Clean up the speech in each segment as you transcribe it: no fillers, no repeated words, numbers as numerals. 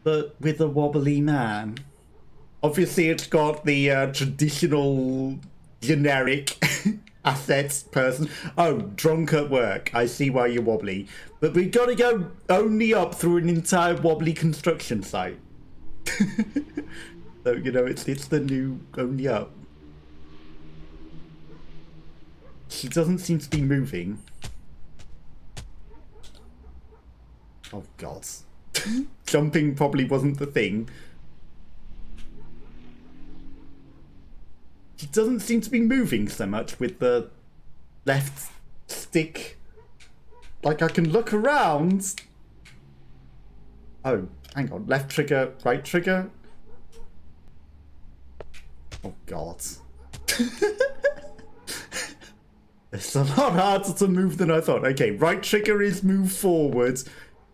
but with a wobbly man. Obviously, it's got the traditional, generic assets person. Oh, drunk at work. I see why you're wobbly. But we gotta go only up through an entire wobbly construction site. So, you know, it's the new only up. She doesn't seem to be moving. Oh, God. Jumping probably wasn't the thing. She doesn't seem to be moving so much with the left stick. Like, I can look around. Oh, hang on. Left trigger, right trigger. Oh, God. It's a lot harder to move than I thought. Okay, right trigger is move forward.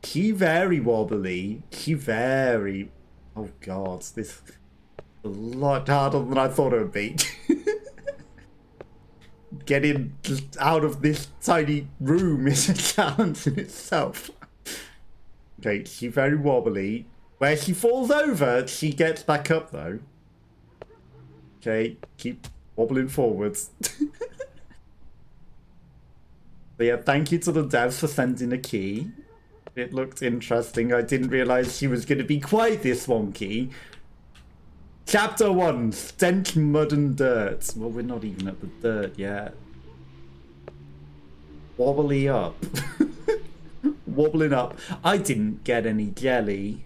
She very wobbly. She very... Oh, God. This is a lot harder than I thought it would be. Getting just out of this tiny room is a challenge in itself. Okay, she very wobbly. Where she falls over, she gets back up, though. Okay, keep wobbling forwards. But yeah, thank you to the devs for sending a key. It looked interesting. I didn't realise she was going to be quite this wonky. Chapter 1, Stench, Mud and Dirt. Well, we're not even at the dirt yet. Wobbly up. Wobbling up. I didn't get any jelly.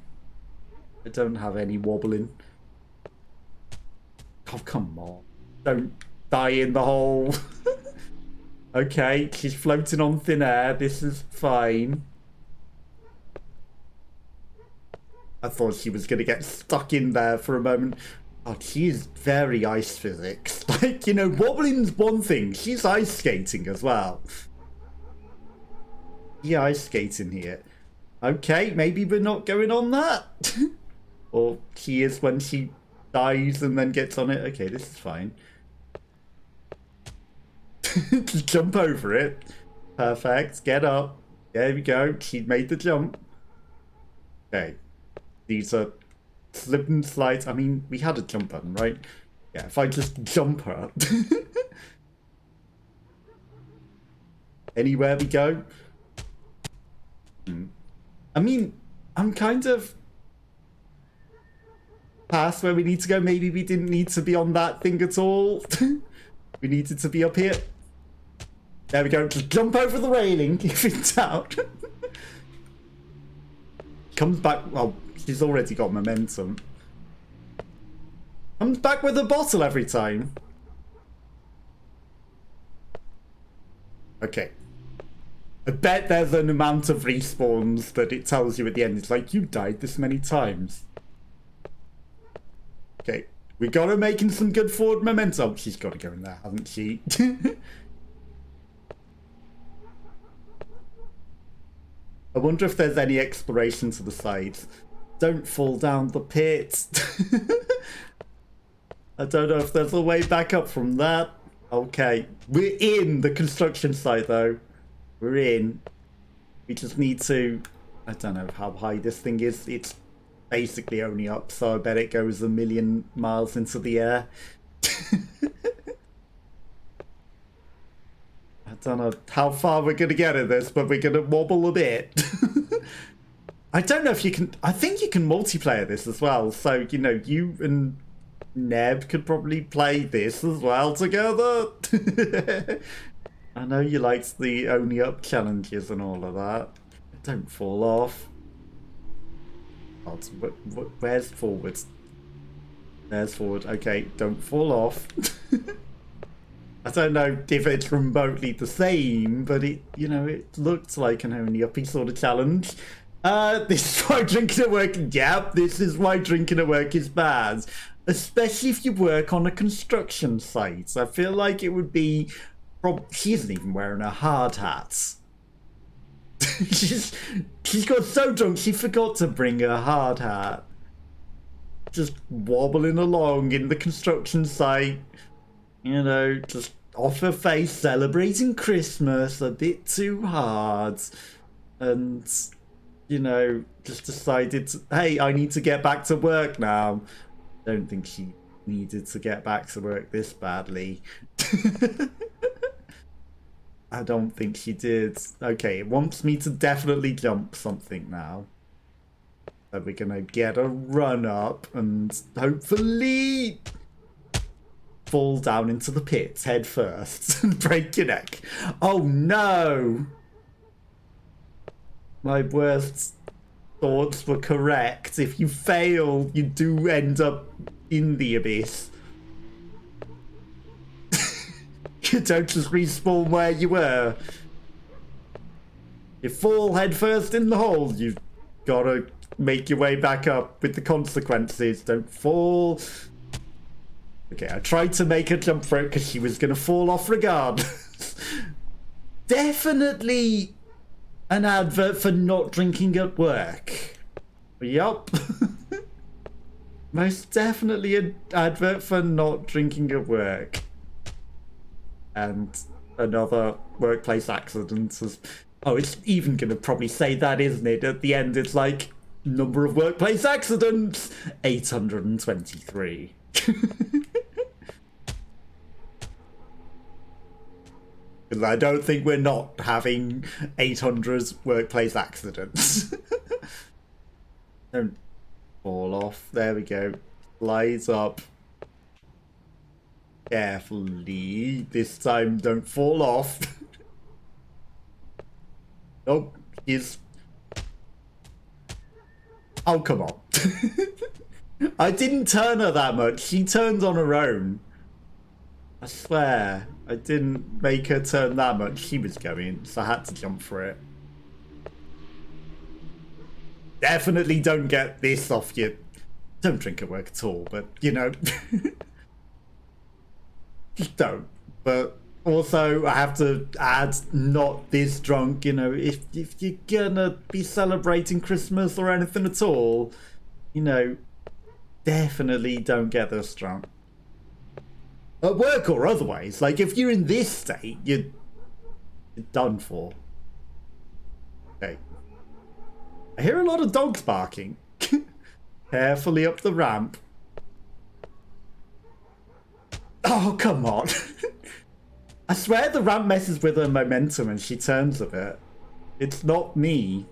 I don't have any wobbling. Oh, come on. Don't die in the hole. Okay, she's floating on thin air. This is fine. I thought she was going to get stuck in there for a moment. Oh, she is very ice physics. Like, you know, wobbling's one thing. She's ice skating as well. Yeah, ice skating here. Okay, maybe we're not going on that. Or she is when she dies and then gets on it. Okay, this is fine. Just jump over it. Perfect. Get up. There we go. She made the jump. Okay. These are slip and slides. I mean, we had a jump button, right? Yeah, if I just jump her. Anywhere we go. I mean, I'm kind of past where we need to go. Maybe we didn't need to be on that thing at all. We needed to be up here. There we go. Just jump over the railing if in doubt. Comes back. Well, she's already got momentum. Comes back with a bottle every time. Okay. I bet there's an amount of respawns that it tells you at the end. It's like, you died this many times. Okay. We got her making some good forward momentum. She's got to go in there, hasn't she? I wonder if there's any exploration to the sides. Don't fall down the pit. I don't know if there's a way back up from that. Okay. We're in the construction site, though. We're in. We just need to... I don't know how high this thing is. It's basically only up, so I bet it goes a million miles into the air. I don't know how far we're going to get in this, but we're going to wobble a bit. I don't know if you can... I think you can multiplayer this as well. So, you know, you and Neb could probably play this as well together. I know you liked the only up challenges and all of that. Don't fall off. Oh, where's forward? There's forward. Okay, don't fall off. I don't know if it's remotely the same, but it, you know, it looked like an only uppy sort of challenge. This is why drinking at work. Yep, this is why drinking at work is bad, especially if you work on a construction site. I feel like it would be. She isn't even wearing a hard hat. she's got so drunk she forgot to bring her hard hat. Just wobbling along in the construction site, you know, just off her face, celebrating Christmas a bit too hard. And you know, just decided, hey, I need to get back to work now. Don't think she needed to get back to work this badly. I don't think she did. Okay, it wants me to definitely jump something now. So we're gonna get a run up and hopefully fall down into the pits head first and break your neck. Oh no! My worst thoughts were correct. If you fail, you do end up in the abyss. You don't just respawn where you were. You fall headfirst in the hole. You've gotta make your way back up with the consequences. Don't fall. Okay, I tried to make her jump for it because she was gonna fall off regardless. Definitely an advert for not drinking at work. Yup. Most definitely an advert for not drinking at work. And another workplace accident. Oh, it's even going to probably say that, isn't it? At the end, it's like, number of workplace accidents, 823. Because I don't think we're not having 800 workplace accidents. Don't fall off. There we go. Slides up. Carefully. This time, don't fall off. Oh, he's... Oh, come on. I didn't turn her that much. She turned on her own. I swear. I didn't make her turn that much. She was going, so I had to jump for it. Definitely don't get this off you. Don't drink at work at all, but, you know... Don't. But also, I have to add, not this drunk, you know, if you're gonna be celebrating Christmas or anything at all, you know, definitely don't get this drunk. At work or otherwise, like, if you're in this state, you're done for. Okay. I hear a lot of dogs barking. Carefully up the ramp. Oh, come on. I swear the ramp messes with her momentum and she turns a bit. It's not me.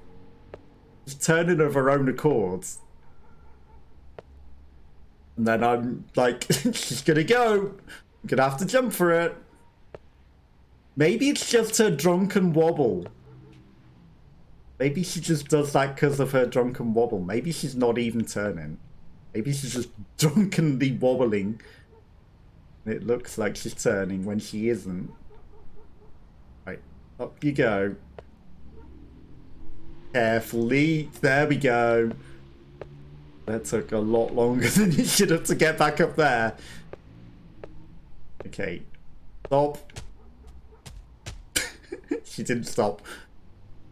She's turning of her own accord. And then I'm like, she's gonna go. I'm gonna have to jump for it. Maybe it's just her drunken wobble. Maybe she just does that because of her drunken wobble. Maybe she's not even turning. Maybe she's just drunkenly wobbling. It looks like she's turning when she isn't. Right, up you go. Carefully. There we go. That took a lot longer than it should have to get back up there. Okay. Stop. She didn't stop.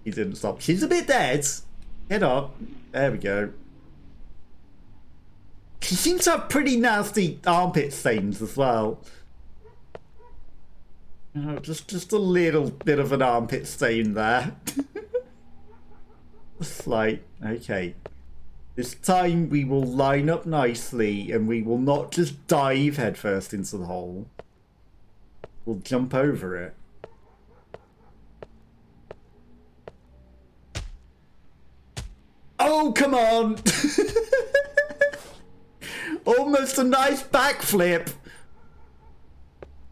She didn't stop. She's a bit dead. Get up. There we go. She seems to have pretty nasty armpit stains as well. Oh, just a little bit of an armpit stain there. Slight. Okay. This time we will line up nicely and we will not just dive headfirst into the hole. We'll jump over it. Oh, come on! Almost a nice backflip.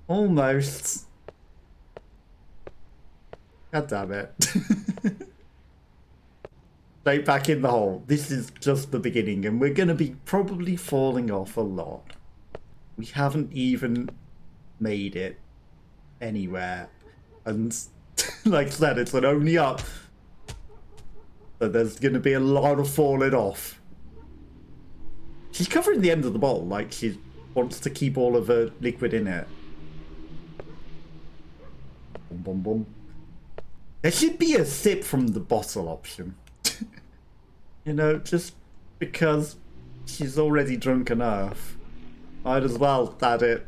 Almost. God damn it. Straight back in the hole. This is just the beginning and we're going to be probably falling off a lot. We haven't even made it anywhere. And like I said, it's an only up. So there's going to be a lot of falling off. She's covering the end of the bottle, like she wants to keep all of her liquid in it. Boom, boom, boom. There should be a sip from the bottle option. You know, just because she's already drunk enough. Might as well add it.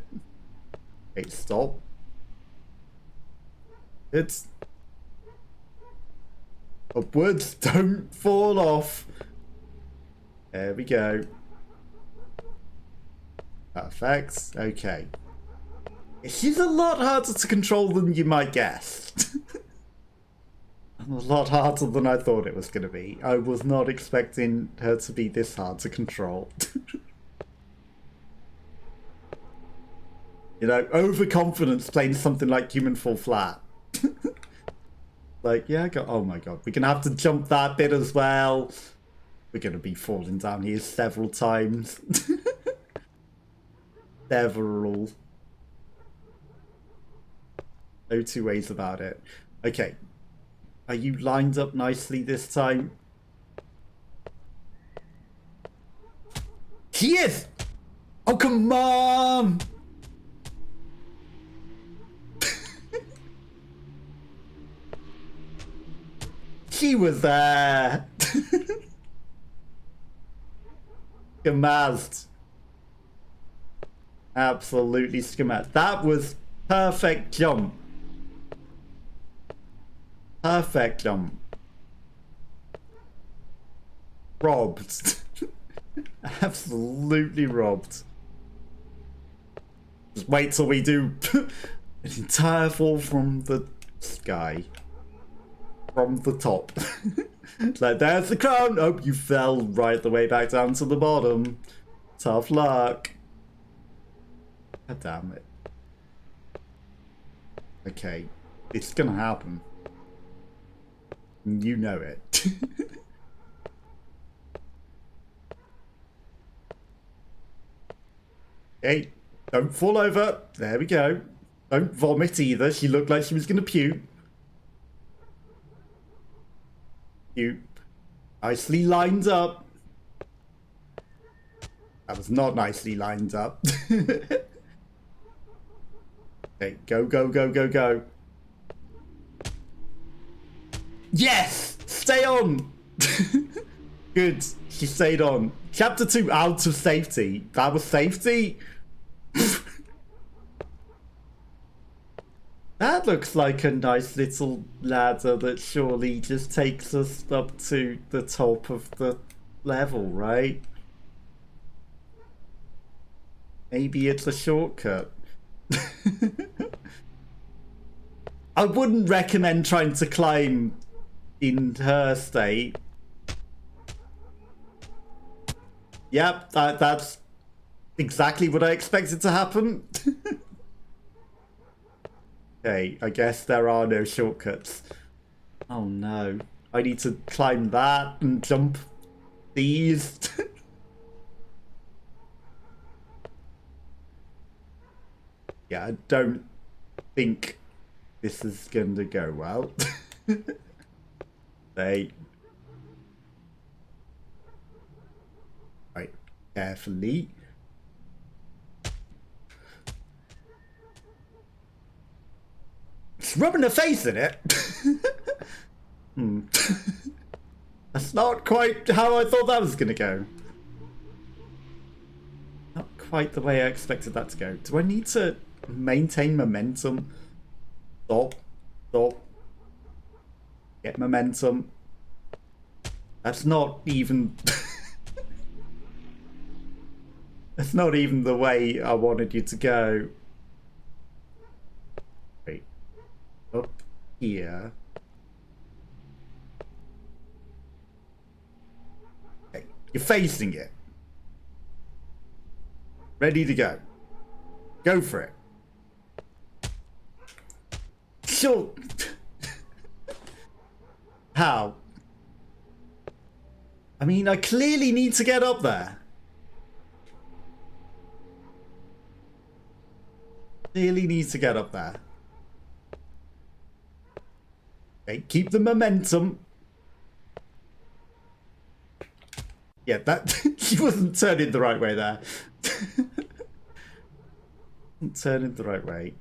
Wait, stop. It's... Upwards. Don't fall off. There we go. Perfect. Okay. She's a lot harder to control than you might guess. A lot harder than I thought it was going to be. I was not expecting her to be this hard to control. You know, overconfidence playing something like Human Fall Flat. Like, yeah, oh my god, we're going to have to jump that bit as well. We're going to be falling down here several times. Several. No two ways about it. Okay. Are you lined up nicely this time? He is! Oh, come on! She was there! Skamazed. Absolutely skamazed. That was perfect jump. Perfect jump. Robbed. Absolutely robbed. Just wait till we do an entire fall from the sky. From the top. It's like, there's the crown. Oh, you fell right the way back down to the bottom. Tough luck. God damn it. Okay, it's gonna happen. You know it. Hey, don't fall over. There we go. Don't vomit either. She looked like she was gonna puke. You nicely lined up. That was not nicely lined up. Okay, go, go, go, go, go. Yes! Stay on! Good, she stayed on. Chapter 2, out of safety. That was safety? That looks like a nice little ladder that surely just takes us up to the top of the level, right? Maybe it's a shortcut. I wouldn't recommend trying to climb in her state. Yep, that's exactly what I expected to happen. Okay, I guess there are no shortcuts. Oh no. I need to climb that and jump these. Yeah, I don't think this is going to go well. Right, carefully. It's rubbing her face in it. That's not quite how I thought that was going to go. Not quite the way I expected that to go. Do I need to maintain momentum? Stop. Stop. Get momentum. That's not even... That's not even the way I wanted you to go. Wait. Up here. Okay. You're facing it. Ready to go. Go for it. Sure. How? I mean, I clearly need to get up there. Clearly need to get up there. Okay, keep the momentum. Yeah, that she wasn't turning the right way there. Turning the right way.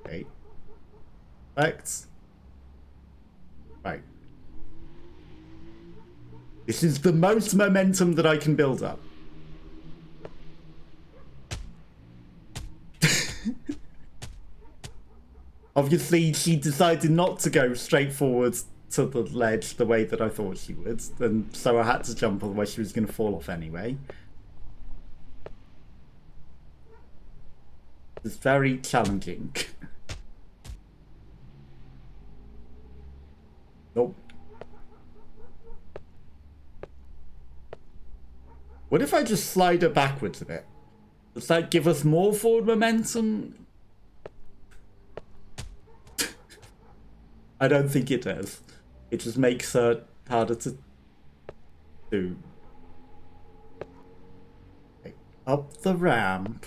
Okay. Facts. Right. This is the most momentum that I can build up. Obviously, she decided not to go straight forward to the ledge the way that I thought she would, and so I had to jump, otherwise she was going to fall off anyway. It's very challenging. Nope. What if I just slide her backwards a bit? Does that give us more forward momentum? I don't think it does. It just makes her harder to do. Okay. Up the ramp.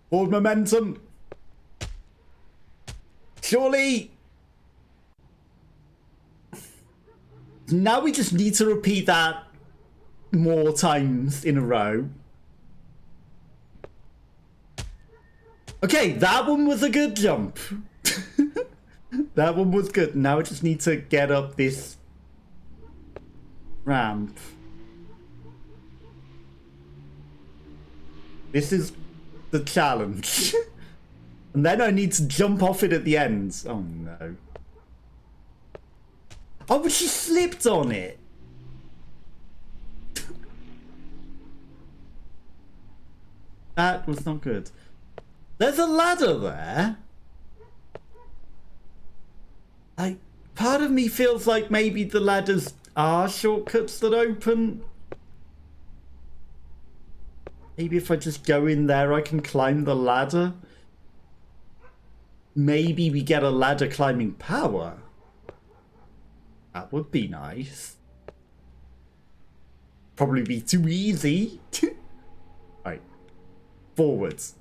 Forward momentum. Surely. Now we just need to repeat that more times in a row. Okay, that one was a good jump. That one was good. Now I just need to get up this ramp. This is the challenge. And then I need to jump off it at the end. Oh no. Oh, but she slipped on it. That was not good. There's a ladder there. Like, part of me feels like maybe the ladders are shortcuts that open. Maybe if I just go in there, I can climb the ladder. Maybe we get a ladder climbing power. That would be nice. Probably be too easy. Alright. Forwards.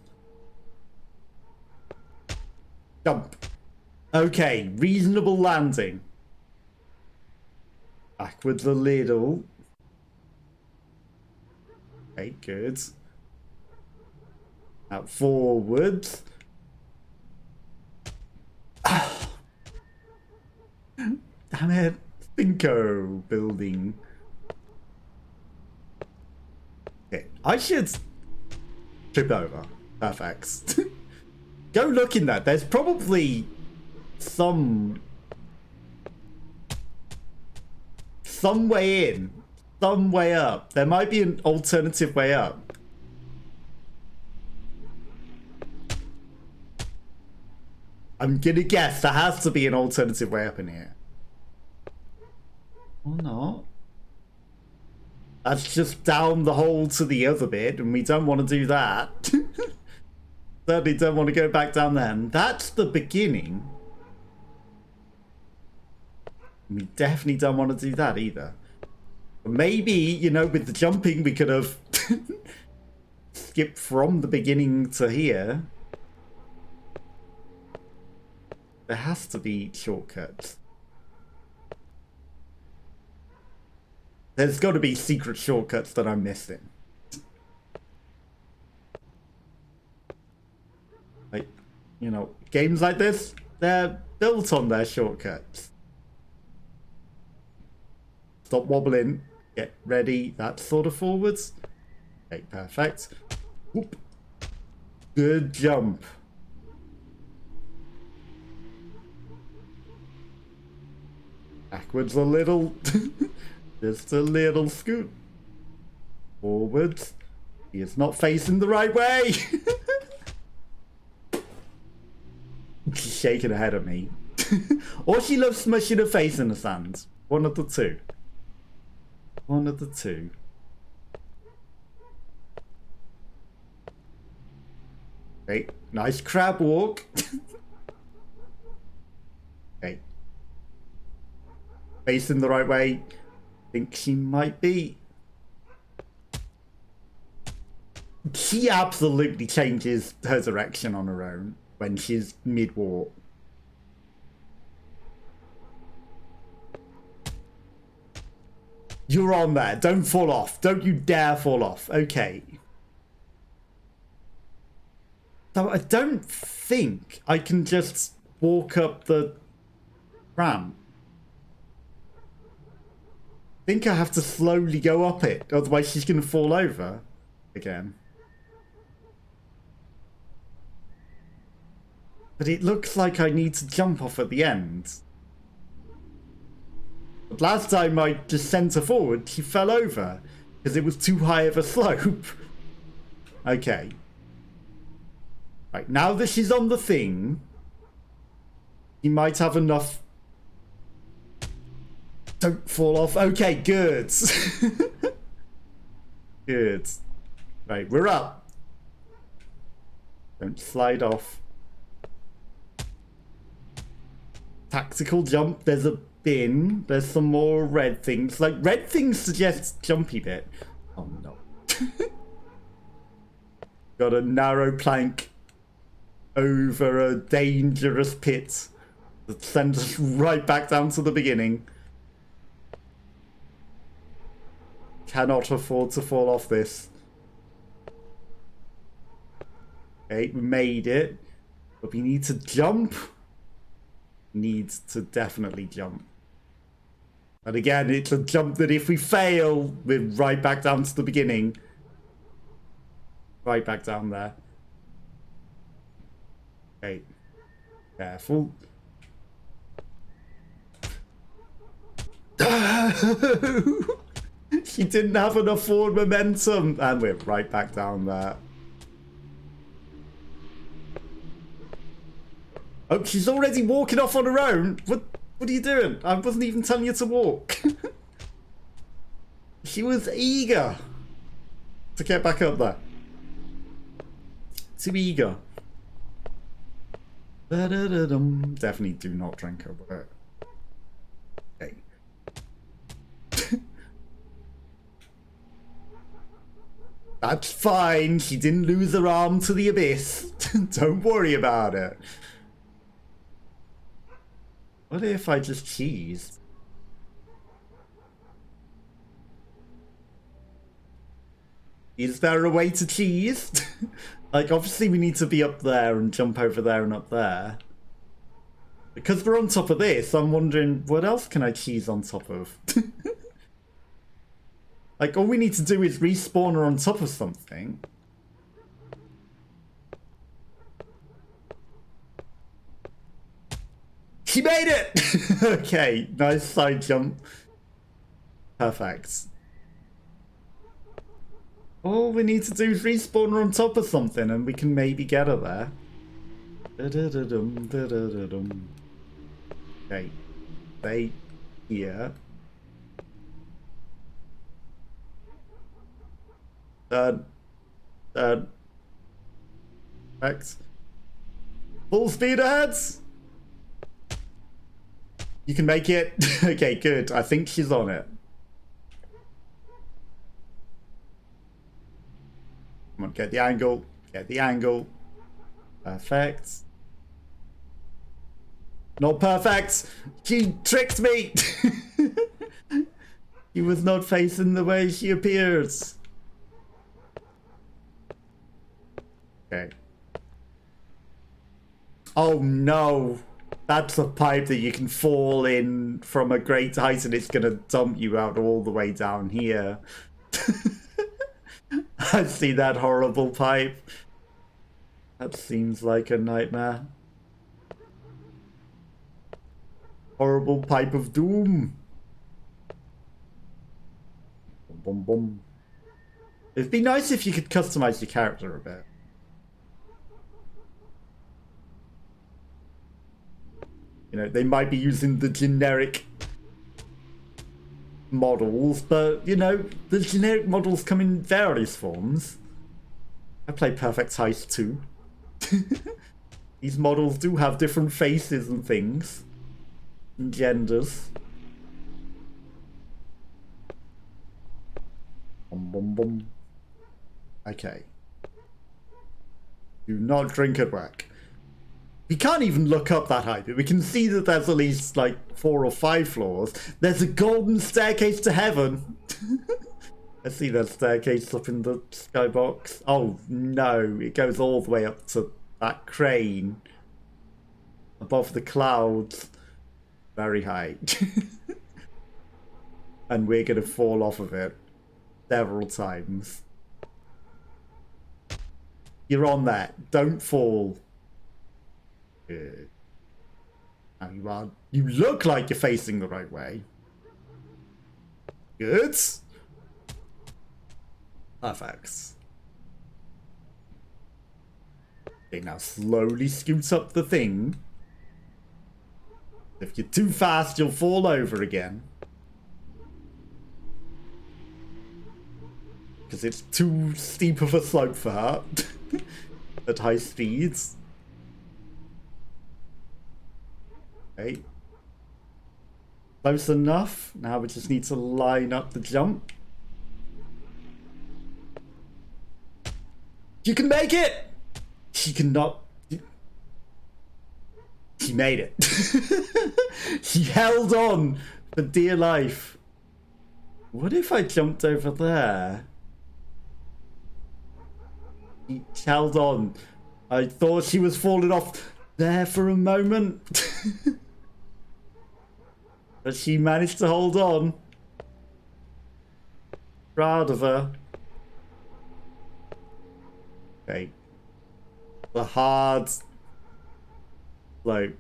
Jump. Okay, reasonable landing. Backwards a little. Okay, good. Now forwards. Damn it. Thinko building. Okay, I should trip over. Perfect. Go look in that. There's probably some way in, some way up. There might be an alternative way up. I'm gonna guess there has to be an alternative way up in here. Or not. That's just down the hole to the other bit, and we don't want to do that. Certainly don't want to go back down there. And that's the beginning. We definitely don't want to do that either. But maybe, you know, with the jumping, we could have skipped from the beginning to here. There has to be shortcuts. There's got to be secret shortcuts that I'm missing. Like, you know, games like this, they're built on their shortcuts. Stop wobbling. Get ready. That's sort of forwards. Okay, perfect. Whoop. Good jump. Backwards a little. Just a little scoot. Forwards. He is not facing the right way. She's shaking her head at me. Or she loves smushing her face in the sand. One of the two. One of the two. Okay, nice crab walk. Okay. Facing the right way. Think she might be. She absolutely changes her direction on her own when she's mid-walk. You're on there. Don't fall off. Don't you dare fall off. Okay. So I don't think I can just walk up the ramp. I think I have to slowly go up it. Otherwise she's going to fall over again. But it looks like I need to jump off at the end. But last time I just sent her forward, she fell over because it was too high of a slope. Okay. Right, now that she's on the thing, you might have enough. Don't fall off. Okay, good. Good. Right, we're up. Don't slide off. Tactical jump. There's a bin. There's some more red things. Like, red things suggest jumpy bit. Oh, no. Got a narrow plank over a dangerous pit that sends us right back down to the beginning. Cannot afford to fall off this. Okay, we made it. But we need to jump. Needs to definitely jump. And again, it's a jump that if we fail, we're right back down to the beginning. Right back down there. Okay. Careful. She didn't have enough forward momentum. And we're right back down there. Oh, she's already walking off on her own. What are you doing? I wasn't even telling you to walk. She was eager to get back up there. Too eager. Definitely do not drink over it. Okay. That's fine. She didn't lose her arm to the abyss. Don't worry about it. What if I just cheesed? Is there a way to cheese? Like, obviously we need to be up there and jump over there and up there. Because we're on top of this, I'm wondering, what else can I cheese on top of? Like, all we need to do is respawn her on top of something. She made it! Okay, nice side jump. Perfect. All we need to do is respawn her on top of something and we can maybe get her there. Okay. Stay here. Perfect. Full speed ahead! You can make it. Okay, good. I think she's on it. Come on, get the angle. Get the angle. Perfect. Not perfect. She tricked me. She was not facing the way she appears. Okay. Oh no. That's a pipe that you can fall in from a great height and it's going to dump you out all the way down here. I see that horrible pipe. That seems like a nightmare. Horrible pipe of doom. Boom, boom, boom. It'd be nice if you could customize your character a bit. You know, they might be using the generic models, but, you know, the generic models come in various forms. I play Perfect Heist too. These models do have different faces and things. And genders. Bum, bum, bum. Okay. Do not drink at work. We can't even look up that high, but we can see that there's at least like 4 or 5 floors. There's a golden staircase to heaven. I see that staircase up in the skybox. Oh no, it goes all the way up to that crane. Above the clouds. Very high. And we're gonna fall off of it several times. You're on that. Don't fall. Good. Now you look like you're facing the right way. Good. Perfect. Okay, now slowly scoot up the thing. If you're too fast, you'll fall over again. Because it's too steep of a slope for her at high speeds. Okay. Close enough. Now we just need to line up the jump. You can make it! She cannot. She made it. She held on for dear life. What if I jumped over there? She held on. I thought she was falling off there for a moment. But she managed to hold on. Proud of her. Okay. The hard slope.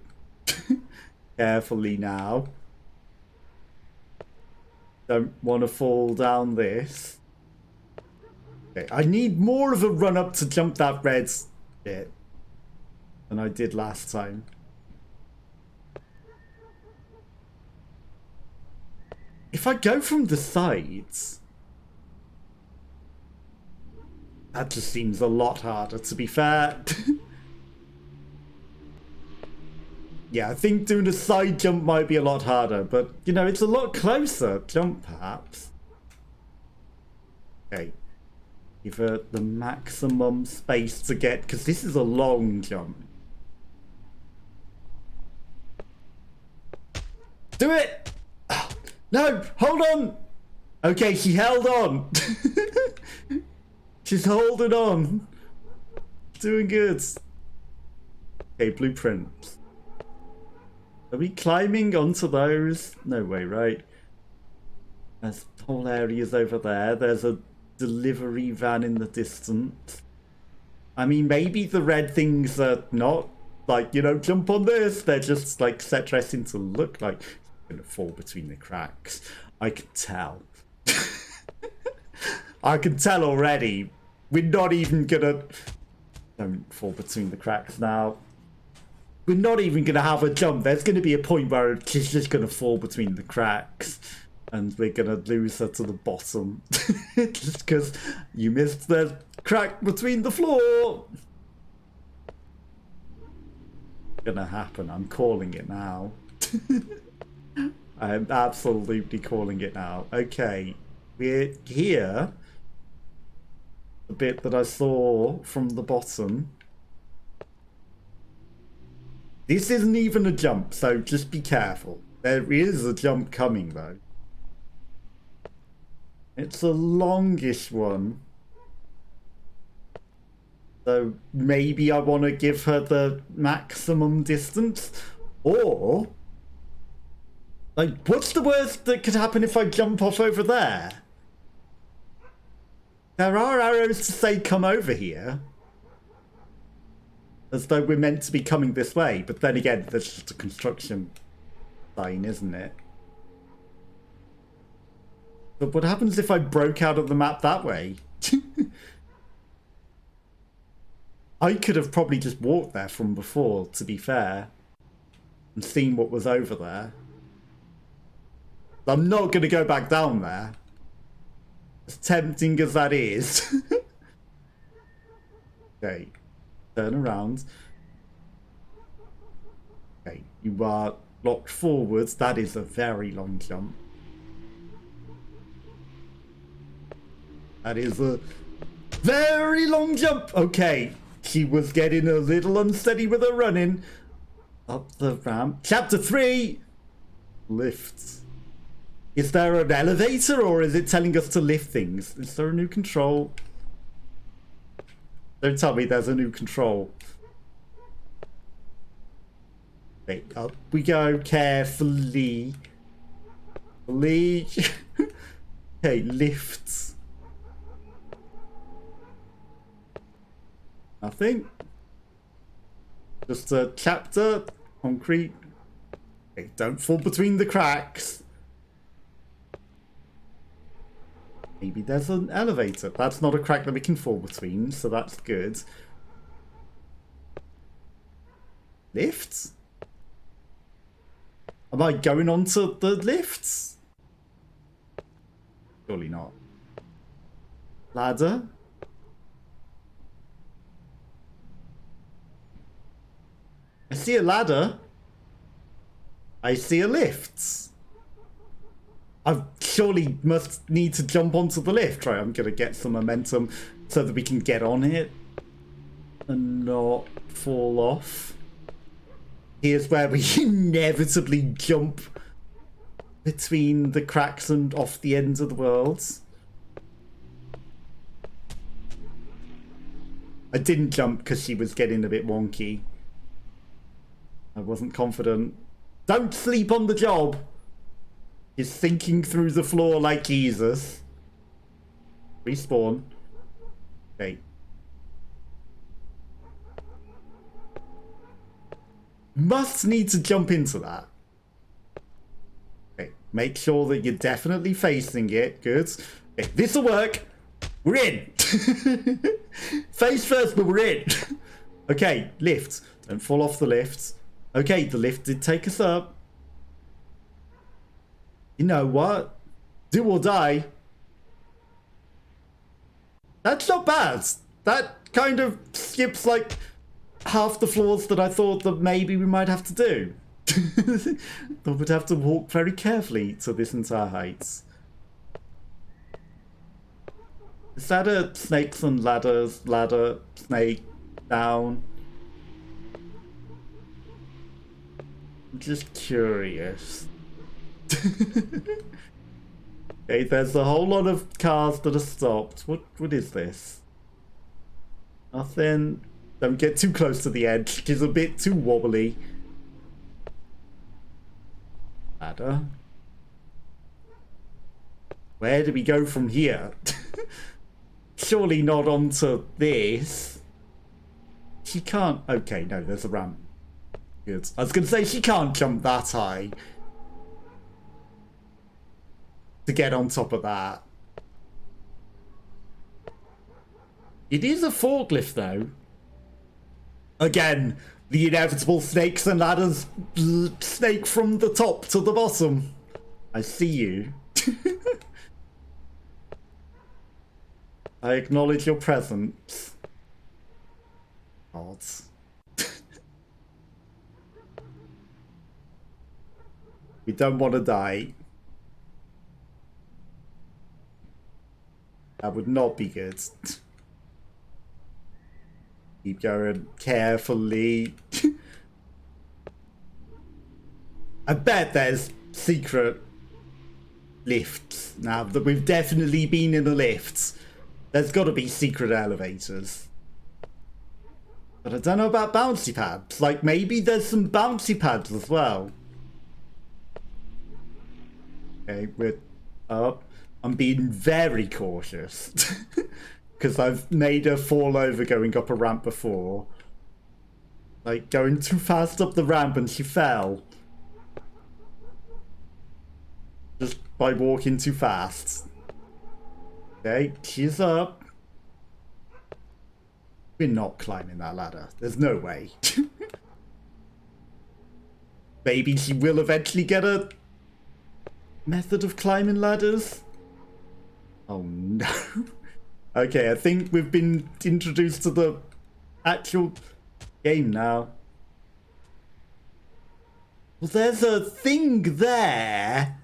Carefully now. Don't want to fall down this. Okay, I need more of a run up to jump that red bit than I did last time. If I go from the sides, that just seems a lot harder, to be fair. Yeah, I think doing a side jump might be a lot harder, but, you know, it's a lot closer. Jump, perhaps. Okay. Give her the maximum space to get, because this is a long jump. Do it! No, hold on! Okay, she held on. She's holding on. Doing good. Okay, blueprint. Are we climbing onto those? No way, right? There's whole areas over there. There's a delivery van in the distance. I mean, maybe the red things are not, like, you know, jump on this. They're just, like, set dressing to look like it's gonna fall between the cracks. I can tell. I can tell already. We're not even gonna... Don't fall between the cracks now. We're not even going to have a jump. There's going to be a point where she's just going to fall between the cracks. And we're going to lose her to the bottom. Just because you missed the crack between the floor. Gonna happen. I'm calling it now. I'm absolutely calling it now. Okay. We're here. The bit that I saw from the bottom. This isn't even a jump, so just be careful. There is a jump coming, though. It's a longish one. So maybe I want to give her the maximum distance. Or... like, what's the worst that could happen if I jump off over there? There are arrows to say come over here. As though we're meant to be coming this way. But then again, that's just a construction sign, isn't it? But what happens if I broke out of the map that way? I could have probably just walked there from before, to be fair. And seen what was over there. I'm not going to go back down there. As tempting as that is. Okay. Turn around. Okay, you are locked forwards. That is a very long jump. That is a very long jump. Okay, she was getting a little unsteady with her running. Up the ramp. Chapter 3! Lifts. Is there an elevator or is it telling us to lift things? Is there a new control? Don't tell me there's a new control. Okay, up we go carefully. Okay, lifts. Nothing. Just a chapter, concrete. Okay, don't fall between the cracks. Maybe there's an elevator. That's not a crack that we can fall between, so that's good. Lifts? Am I going onto the lifts? Surely not. Ladder? I see a ladder. I see a lift. I surely must need to jump onto the lift. Right, I'm gonna get some momentum so that we can get on it and not fall off. Here's where we inevitably jump between the cracks and off the ends of the world. I didn't jump because she was getting a bit wonky. I wasn't confident. Don't sleep on the job. He's sinking through the floor like Jesus. Respawn. Okay. Must need to jump into that. Okay. Make sure that you're definitely facing it. Good. Okay. This'll work. We're in. Face first, but we're in. Okay. Lift. Don't fall off the lift. Okay. The lift did take us up. You know what? Do or die. That's not bad. That kind of skips like half the floors that I thought that maybe we might have to do. But we'd have to walk very carefully to this entire height. Is that a snakes and ladders, ladder, snake, down? I'm just curious. Okay, there's a whole lot of cars that are stopped. What is this? Nothing. Don't get too close to the edge. It's a bit too wobbly. Ladder. Where do we go from here? Surely not onto this. She can't. Okay, no, there's a ramp. Good. I was gonna say she can't jump that high to get on top of that. It is a forklift though. Again, the inevitable snakes and ladders snake from the top to the bottom. I see you. I acknowledge your presence. God. We don't want to die. That would not be good. Keep going carefully. I bet there's secret lifts. Now that we've definitely been in the lifts, there's got to be secret elevators. But I don't know about bouncy pads. Like maybe there's some bouncy pads as well. Okay, we're up. I'm being very cautious. Because I've made her fall over going up a ramp before. Like, going too fast up the ramp and she fell. Just by walking too fast. Okay, she's up. We're not climbing that ladder. There's no way. Maybe she will eventually get a method of climbing ladders. Oh no. Okay, I think we've been introduced to the actual game now. Well, there's a thing there.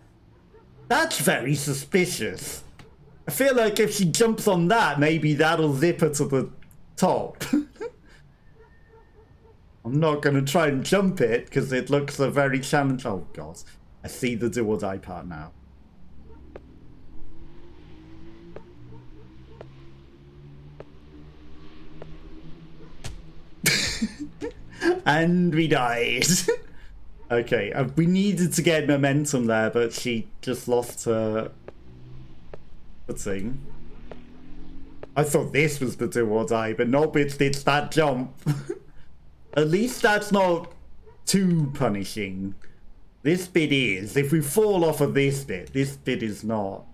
That's very suspicious. I feel like if she jumps on that, maybe that'll zip her to the top. I'm not going to try and jump it because it looks a very challenging. Oh god, I see the do or die part now. And we died. Okay, we needed to get momentum there, but she just lost her footing. I thought this was the do or die, but nope, it's that jump. At least that's not too punishing. This bit is. If we fall off of this bit is not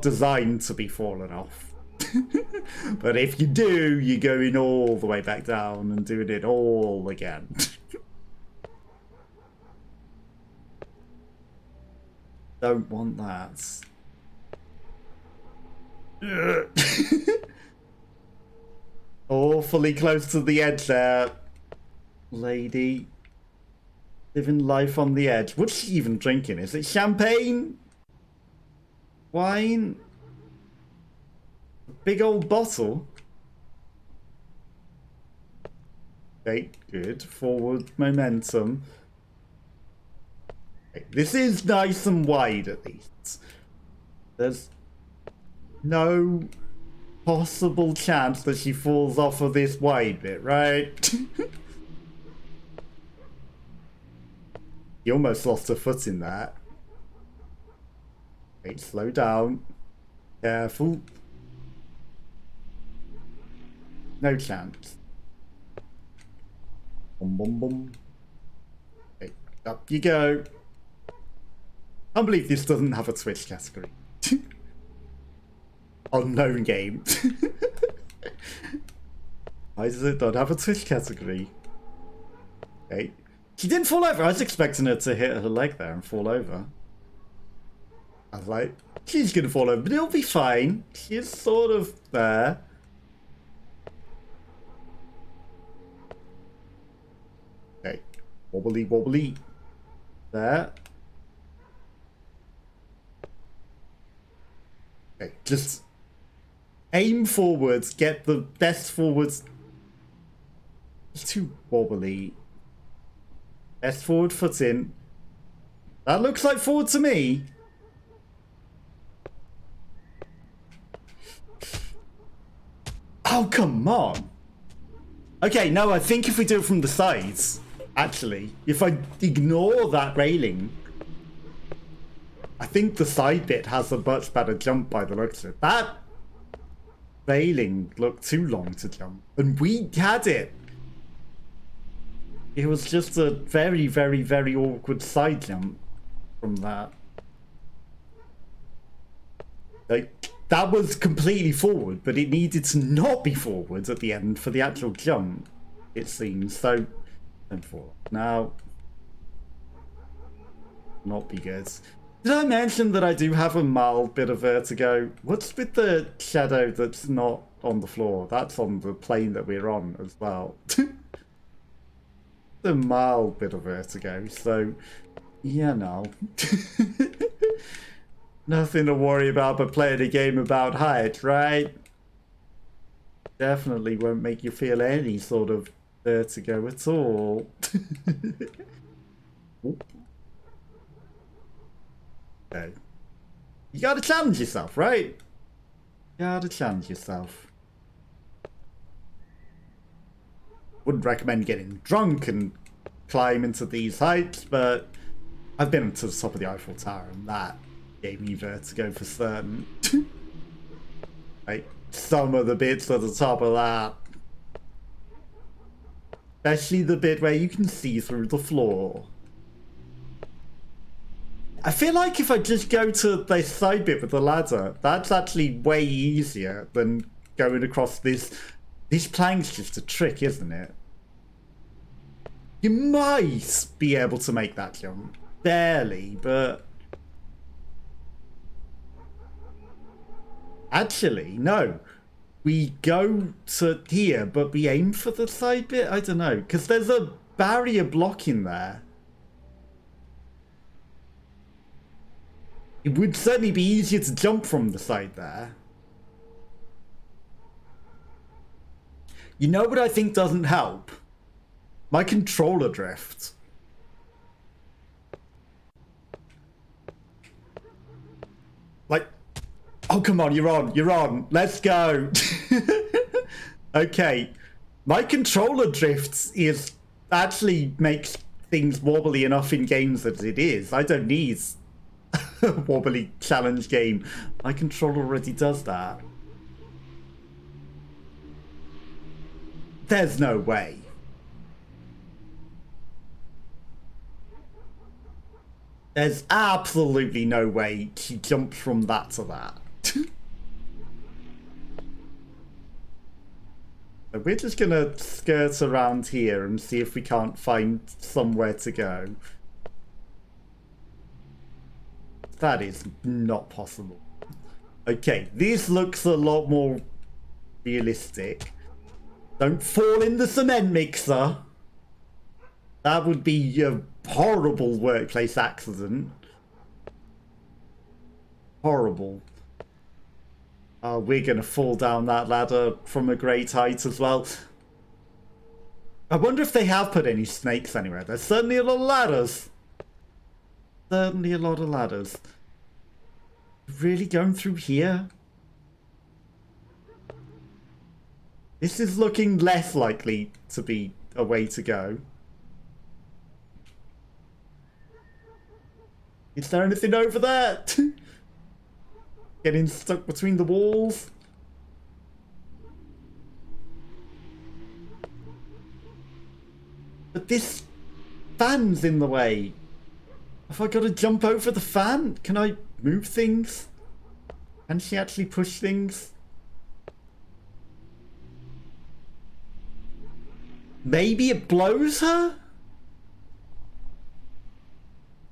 designed to be fallen off. But if you do, you're going all the way back down and doing it all again. Don't want that. Awfully close to the edge there, lady. Living life on the edge. What's she even drinking? Is it champagne? Wine? A big old bottle? Okay, good. Forward momentum. Okay, this is nice and wide at least. There's no possible chance that she falls off of this wide bit, right? You almost lost her foot in that. Wait, slow down. Careful. No chance. Boom, boom, boom. Okay, up you go. I can't believe this doesn't have a Twitch category. Unknown game. Why does it not have a Twitch category? Okay. She didn't fall over. I was expecting her to hit her leg there and fall over. I was like, she's gonna fall over, but it'll be fine. She is sort of there. Okay. Wobbly, wobbly. There. Okay, just aim forwards, get the best forwards. It's too wobbly. Best forward foot in. That looks like forward to me. Oh, come on. Okay, no, I think if we do it from the sides, actually, if I ignore that railing, I think the side bit has a much better jump by the looks of it. That railing looked too long to jump, and we had it. It was just a very, very, very awkward side jump from that. Like, that was completely forward, but it needed to not be forward at the end for the actual jump, it seems. So, don't fall. Now, not be good. Did I mention that I do have a mild bit of vertigo? What's with the shadow that's not on the floor? That's on the plane that we're on as well. A mild bit of vertigo, so yeah, no. Nothing to worry about but playing a game about height, right? Definitely won't make you feel any sort of vertigo at all. Okay. You gotta challenge yourself, right? You gotta challenge yourself. Wouldn't recommend getting drunk and climb into these heights, but I've been to the top of the Eiffel Tower and that gave me vertigo for certain. Like, some of the bits at the top of that. Especially the bit where you can see through the floor. I feel like if I just go to the side bit with the ladder, that's actually way easier than going across this. This plank's just a trick, isn't it? You might be able to make that jump. Barely, but... Actually, no. We go to here, but we aim for the side bit? I don't know. Because there's a barrier blocking there. It would certainly be easier to jump from the side there. You know what I think doesn't help? My controller drift. Like, oh, come on, you're on. Let's go. Okay. My controller drifts is actually makes things wobbly enough in games as it is. I don't need a wobbly challenge game. My controller already does that. There's no way. There's absolutely no way she jumped from that to that. So we're just gonna skirt around here and see if we can't find somewhere to go. That is not possible. Okay, this looks a lot more realistic. Don't fall in the cement mixer. That would be a horrible workplace accident. Horrible. We're gonna fall down that ladder from a great height as well. I wonder if they have put any snakes anywhere. There's certainly a lot of ladders. Certainly a lot of ladders. Really going through here? This is looking less likely to be a way to go. Is there anything over there? Getting stuck between the walls. But this fan's in the way. Have I got to jump over the fan? Can I move things? Can she actually push things? Maybe it blows her?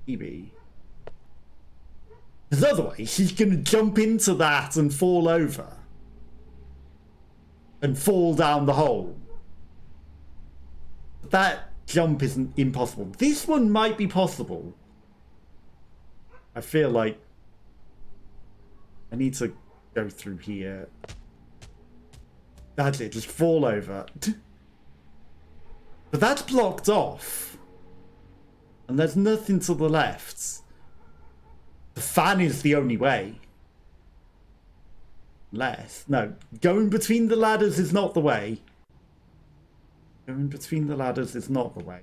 Maybe. Because otherwise she's going to jump into that and fall over. And fall down the hole. That jump isn't impossible. This one might be possible. I feel like I need to go through here. That's it, just fall over. But that's blocked off. And there's nothing to the left. The fan is the only way. No, going between the ladders is not the way. Going between the ladders is not the way.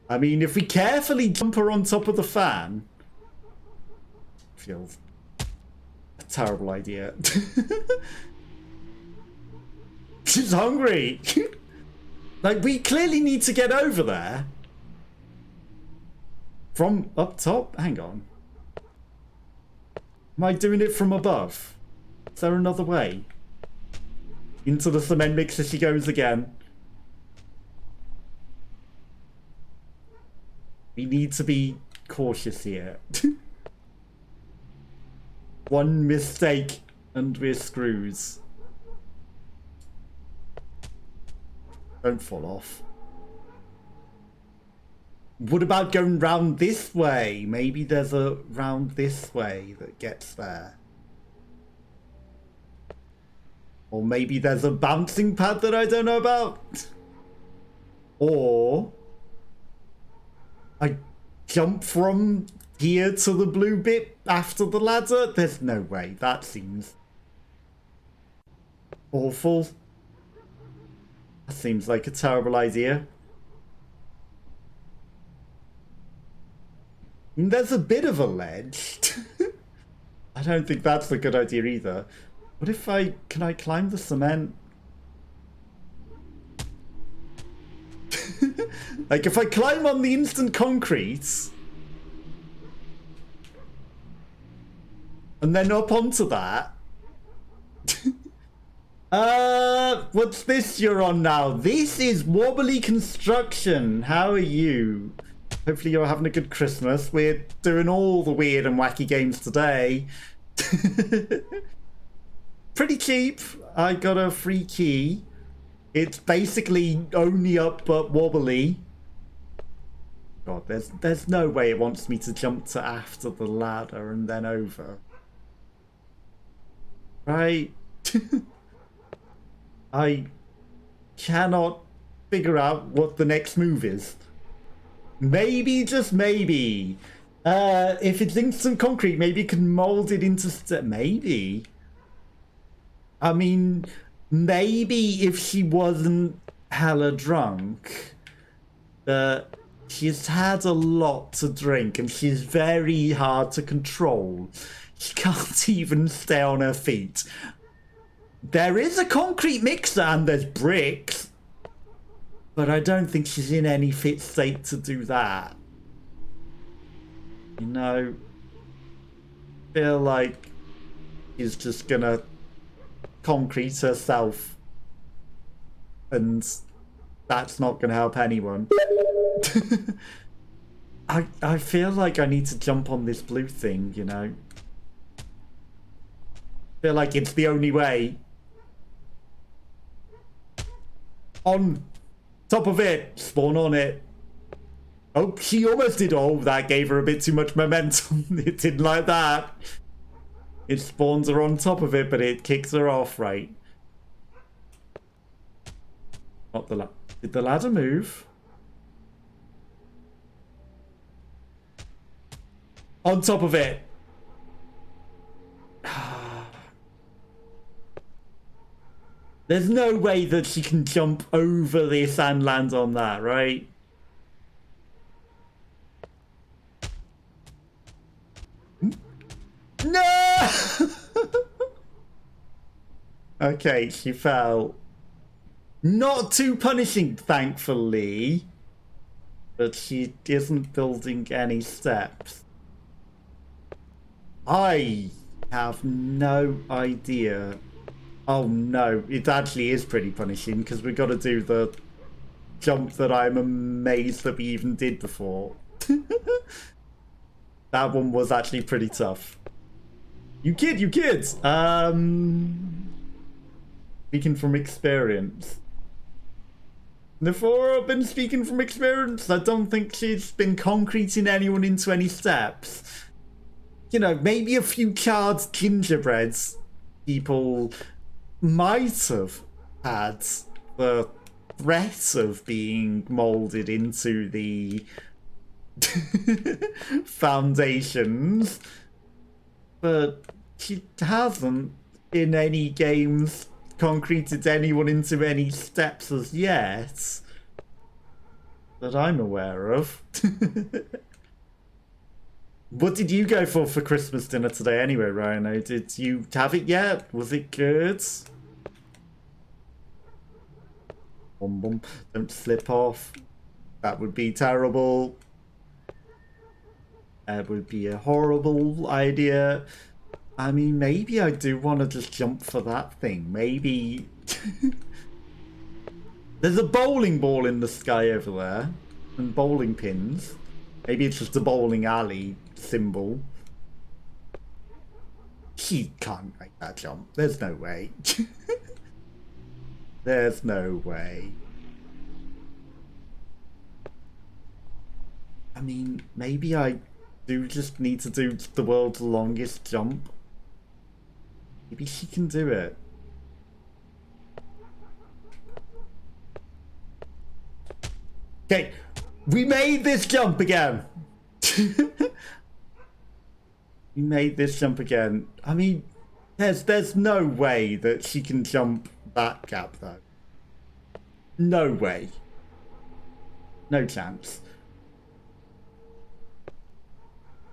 I mean, if we carefully jump her on top of the fan, feels a terrible idea. She's hungry. Like, we clearly need to get over there. From up top? Hang on. Am I doing it from above? Is there another way? Into the cement mixer she goes again. We need to be cautious here. One mistake and we're screws. Don't fall off. What about going round this way? Maybe there's a round this way that gets there. Or maybe there's a bouncing pad that I don't know about. Or I jump from here to the blue bit after the ladder. There's no way. That seems awful. That seems like a terrible idea. There's a bit of a ledge. I don't think that's a good idea either. What if can I climb the cement? Like if I climb on the instant concrete and then up onto that. What's this you're on now? This is Wobbly Construction. How are you? Hopefully you're having a good Christmas. We're doing all the weird and wacky games today. Pretty cheap. I got a free key. It's basically only up but wobbly. God, there's no way it wants me to jump to after the ladder and then over. Right? I cannot figure out what the next move is. Maybe, just maybe. If it's instant concrete, maybe you can mold it into... Maybe. I mean, maybe if she wasn't hella drunk. She's had a lot to drink and she's very hard to control. She can't even stay on her feet. There is a concrete mixer and there's bricks. But I don't think she's in any fit state to do that. You know, I feel like she's just gonna concrete herself. And that's not gonna help anyone. I feel like I need to jump on this blue thing, you know. I feel like it's the only way. On top of it, spawn on it. Oh, she almost did. Oh, that gave her a bit too much momentum. It didn't like that. It spawns her on top of it, but it kicks her off, right? Not the did the ladder move? On top of it. There's no way that she can jump over this and land on that, right? No! Okay, she fell. Not too punishing, thankfully. But she isn't building any steps. I have no idea. Oh no, it actually is pretty punishing because we've got to do the jump that I'm amazed that we even did before. That one was actually pretty tough. You kid, you kids! Speaking from experience. Before I've been speaking from experience, I don't think she's been concreting anyone into any steps. You know, maybe a few charred gingerbreads people might have had the threat of being molded into the foundations, but she hasn't in any games concreted anyone into any steps as yet that I'm aware of. What did you go for Christmas dinner today anyway, Rhino? Did you have it yet? Was it good? Bum bum. Don't slip off. That would be terrible. That would be a horrible idea. I mean, maybe I do want to just jump for that thing. Maybe... There's a bowling ball in the sky over there. And bowling pins. Maybe it's just a bowling alley symbol. She can't make that jump. There's no way. There's no way. I mean, maybe I do just need to do the world's longest jump. Maybe she can do it. Okay, we made this jump again. We made this jump again. I mean, there's no way that she can jump that gap though. No way. No chance.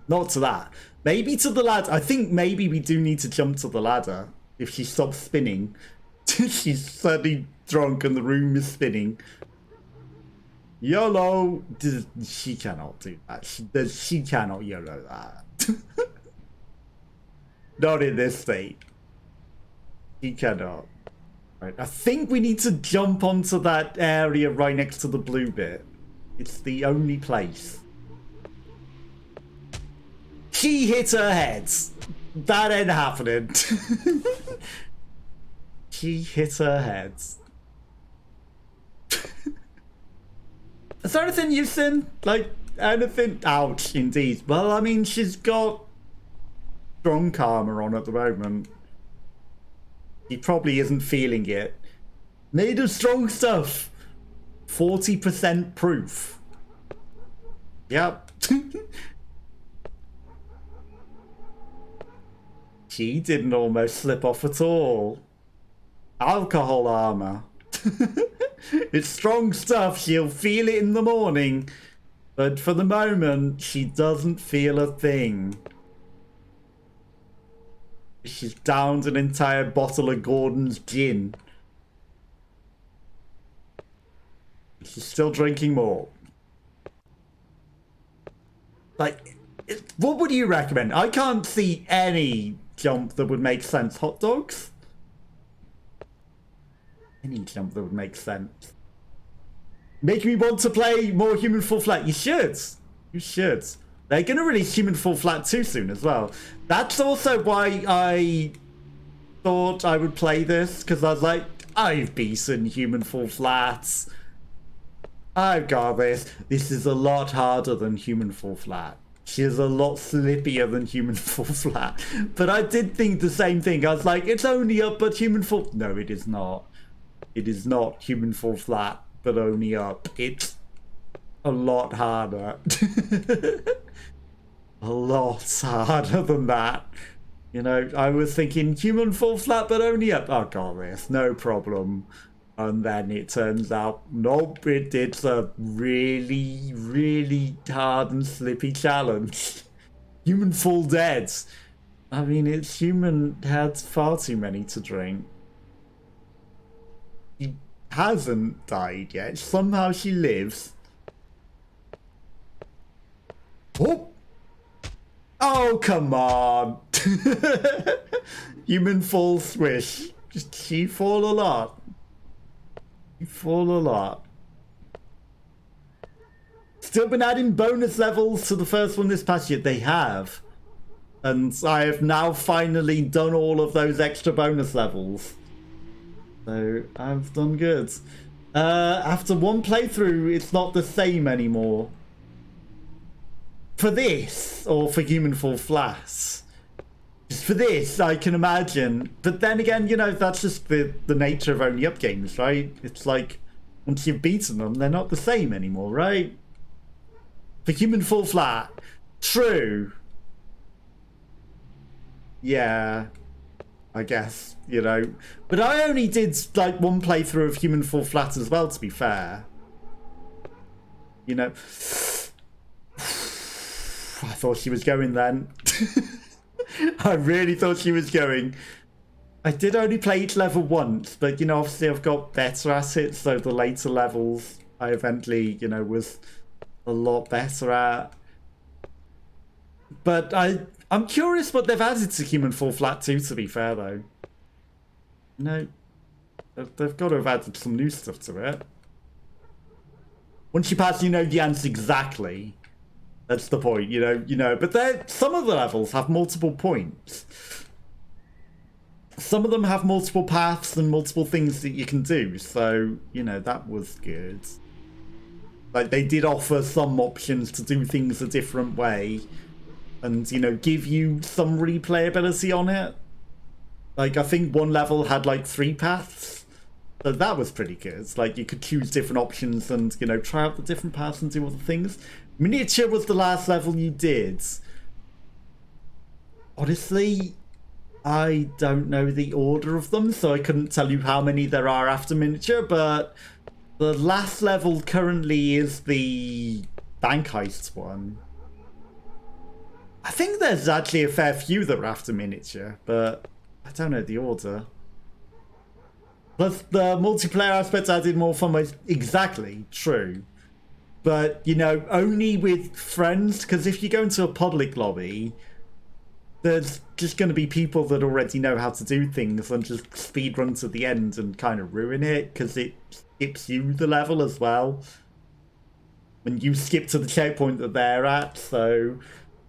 Not to that. Maybe to the ladder. I think maybe we do need to jump to the ladder if she stops spinning. She's suddenly drunk and the room is spinning. YOLO! She cannot do that. She cannot YOLO that. Not in this state. She cannot. Right, I think we need to jump onto that area right next to the blue bit. It's the only place. She hit her head. That ain't happening. She hit her head. Is there anything you've seen? Like, anything? Ouch, indeed. Well, I mean, she's got strong karma on at the moment. She probably isn't feeling it. Made of strong stuff. 40% proof. Yep. She didn't almost slip off at all. Alcohol armor. It's strong stuff. She'll feel it in the morning. But for the moment, she doesn't feel a thing. She's downed an entire bottle of Gordon's gin. She's still drinking more. Like, what would you recommend? I can't see any jump that would make sense. Hot dogs? Any jump that would make sense. Make me want to play more Human Fall Flat. You should. You should. They're going to release Human Fall Flat 2 soon as well. That's also why I thought I would play this, because I was like, I've beaten Human Fall Flats. I've got this. This is a lot harder than Human Fall Flat. She is a lot slippier than Human Fall Flat. But I did think the same thing. I was like, it's only up but Human Fall... No, it is not. It is not Human Fall Flat, but only up. It's a lot harder. A lot harder than that. You know, I was thinking Human Fall Flat, but only up. Oh, got this. No problem. And then it turns out, nope, it's a really, really hard and slippy challenge. Human Fall Dead. I mean, it's Human had far too many to drink. She hasn't died yet. Somehow she lives. Oh! Oh, come on! Human Fall Swish. She fall a lot. You fall a lot. Still been adding bonus levels to the first one this past year. They have. And I have now finally done all of those extra bonus levels. So I've done good. After one playthrough, it's not the same anymore. For this, or for Human Fall Flats. Just for this, I can imagine. But then again, you know, that's just the nature of only up games, right? It's like, once you've beaten them, they're not the same anymore, right? For Human Fall Flat, true. Yeah, I guess, you know. But I only did, like, one playthrough of Human Fall Flat as well, to be fair. You know. I thought she was going then. I really thought she was going. I did only play each level once, but, you know, obviously I've got better at it, so the later levels I eventually, you know, was a lot better at. But I'm curious what they've added to Human Fall Flat 2, to be fair, though. No, they've got to have added some new stuff to it. Once you pass, you know the answer exactly. That's the point, you know. But some of the levels have multiple points. Some of them have multiple paths and multiple things that you can do. So, you know, that was good. Like, they did offer some options to do things a different way. And, you know, give you some replayability on it. Like, I think one level had, like, 3 paths. So that was pretty good. Like, you could choose different options and, you know, try out the different paths and do other things. Miniature was the last level you did. Honestly, I don't know the order of them, so I couldn't tell you how many there are after miniature, but the last level currently is the bank heist one. I think there's actually a fair few that are after miniature, but I don't know the order. Plus, the multiplayer aspect added more fun. Exactly, true. But, you know, only with friends, because if you go into a public lobby, there's just going to be people that already know how to do things and just speedrun to the end and kind of ruin it, because it skips you the level as well. And you skip to the checkpoint that they're at, so,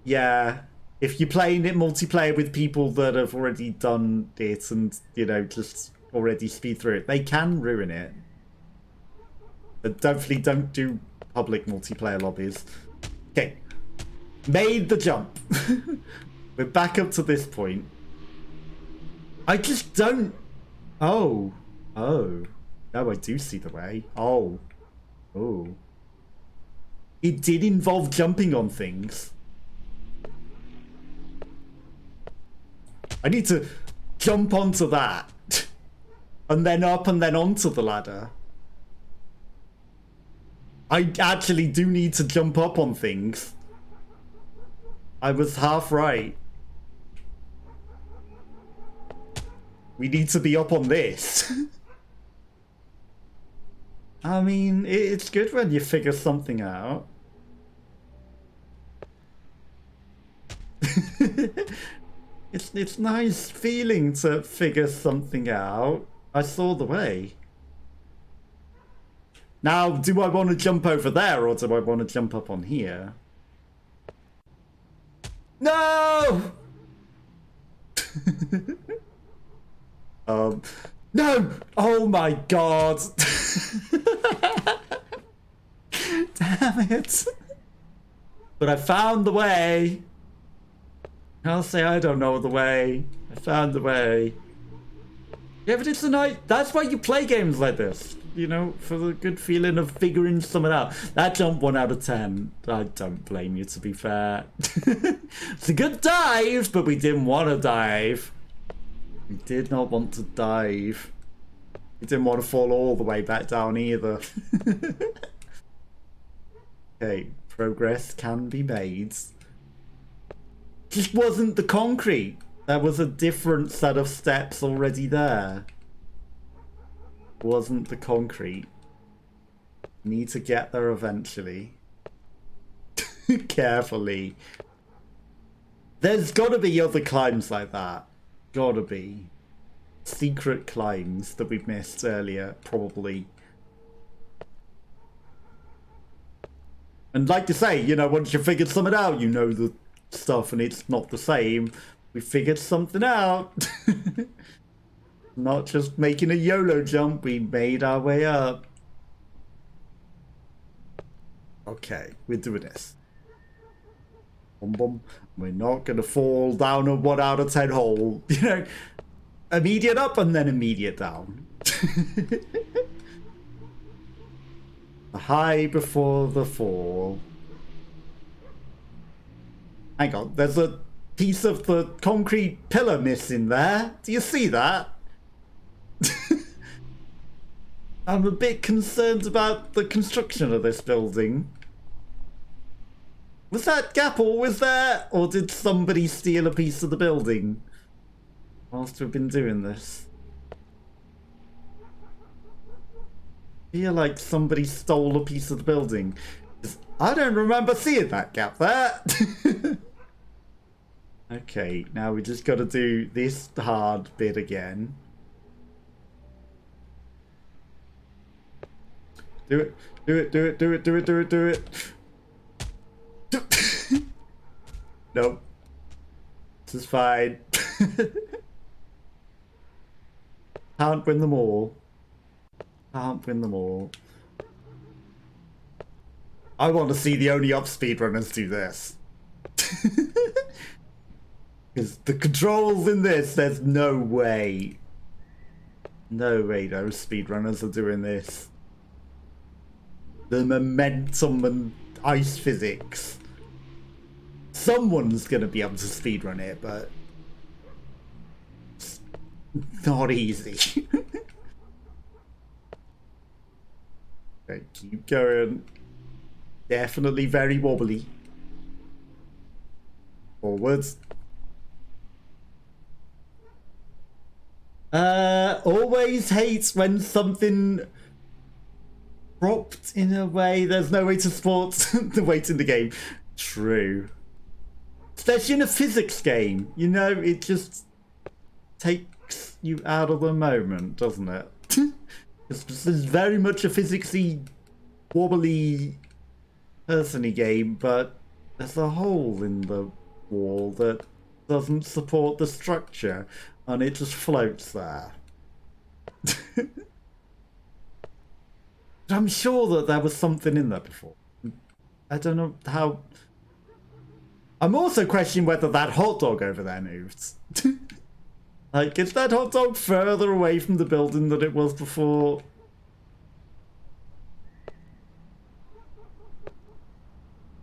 yeah. If you're playing it multiplayer with people that have already done it and, you know, just already speed through it, they can ruin it. But definitely don't do public multiplayer lobbies. Okay, made the jump. We're back up to this point. I just don't... Oh. No, I do see the way. Oh. It did involve jumping on things. I need to jump onto that. And then up and then onto the ladder. I actually do need to jump up on things. I was half right. We need to be up on this. I mean, it's good when you figure something out. It's nice feeling to figure something out. I saw the way. Now, do I want to jump over there or do I want to jump up on here? No! No! Oh my god! Damn it! But I found the way. I'll say I don't know the way. I found the way. Yeah, but it's a night. That's why you play games like this. You know, for the good feeling of figuring something out. That jump 1 out of 10. I don't blame you, to be fair. It's a good dive, but we didn't want to dive. We did not want to dive. We didn't want to fall all the way back down either. Okay, progress can be made. Just wasn't the concrete. There was a different set of steps already there. Wasn't the concrete. Need to get there eventually. Carefully. There's gotta be other climbs like that. Gotta be. Secret climbs that we missed earlier, probably. And like you say, you know, once you figured something out, you know the stuff and it's not the same. We figured something out. Not just making a YOLO jump, we made our way up. Okay, we're doing this. Boom, boom. We're not gonna fall down a 1 out of 10 hole. You know, immediate up and then immediate down. The high before the fall. Hang on, there's a piece of the concrete pillar missing there. Do you see that? I'm a bit concerned about the construction of this building. Was that gap always there? Or did somebody steal a piece of the building whilst we've been doing this? I feel like somebody stole a piece of the building. I don't remember seeing that gap there. Okay, now we just got to do this hard bit again. Do it, do it, do it, do it, do it, do it, do it. Nope. This is fine. Can't win them all. Can't win them all. I want to see the only up speedrunners do this. Because the controls in this, there's no way. No way those speedrunners are doing this. The momentum and ice physics. Someone's going to be able to speedrun it, but it's not easy. Okay, keep going. Definitely very wobbly. Forwards. Always hates when something dropped in a way there's no way to support the weight in the game. True. Especially in a physics game, you know, it just takes you out of the moment, doesn't it? This is very much a physicsy, wobbly, person-y game, but there's a hole in the wall that doesn't support the structure, and it just floats there. I'm sure that there was something in there before. I don't know how... I'm also questioning whether that hot dog over there moved. Like, is that hot dog further away from the building than it was before?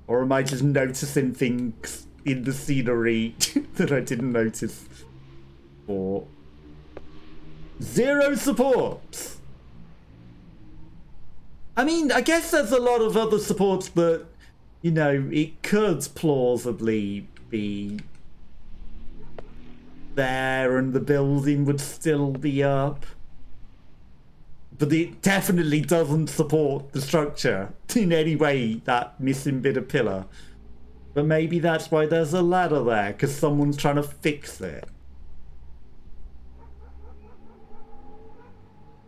Or am I just noticing things in the scenery that I didn't notice before? 0 support! I mean, I guess there's a lot of other supports that, you know, it could plausibly be there and the building would still be up. But it definitely doesn't support the structure in any way, that missing bit of pillar. But maybe that's why there's a ladder there, because someone's trying to fix it.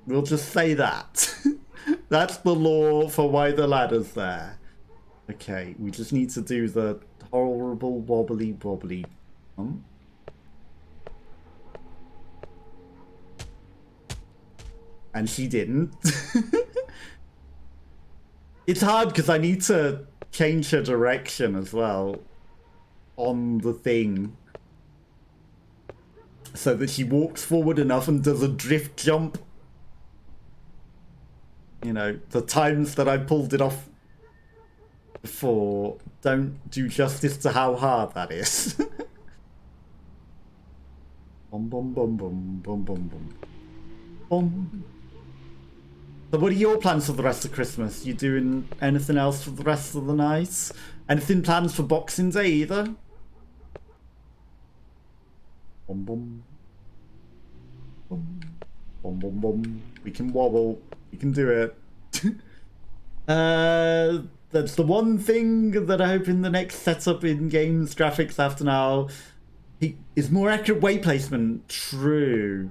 We'll just say that. That's the law for why the ladder's there. Okay, we just need to do the horrible wobbly wobbly. And she didn't. It's hard because I need to change her direction as well on the thing so that she walks forward enough and does a drift jump. You know, the times that I pulled it off before don't do justice to how hard that is. Bum bum bum bum bum bum bum bum. So what are your plans for the rest of Christmas? You doing anything else for the rest of the night? Anything plans for Boxing Day either? Bum bum. Bum bum bum bum. We can wobble. We can do it. That's the one thing that I hope in the next setup in games graphics after now is more accurate way placement. True.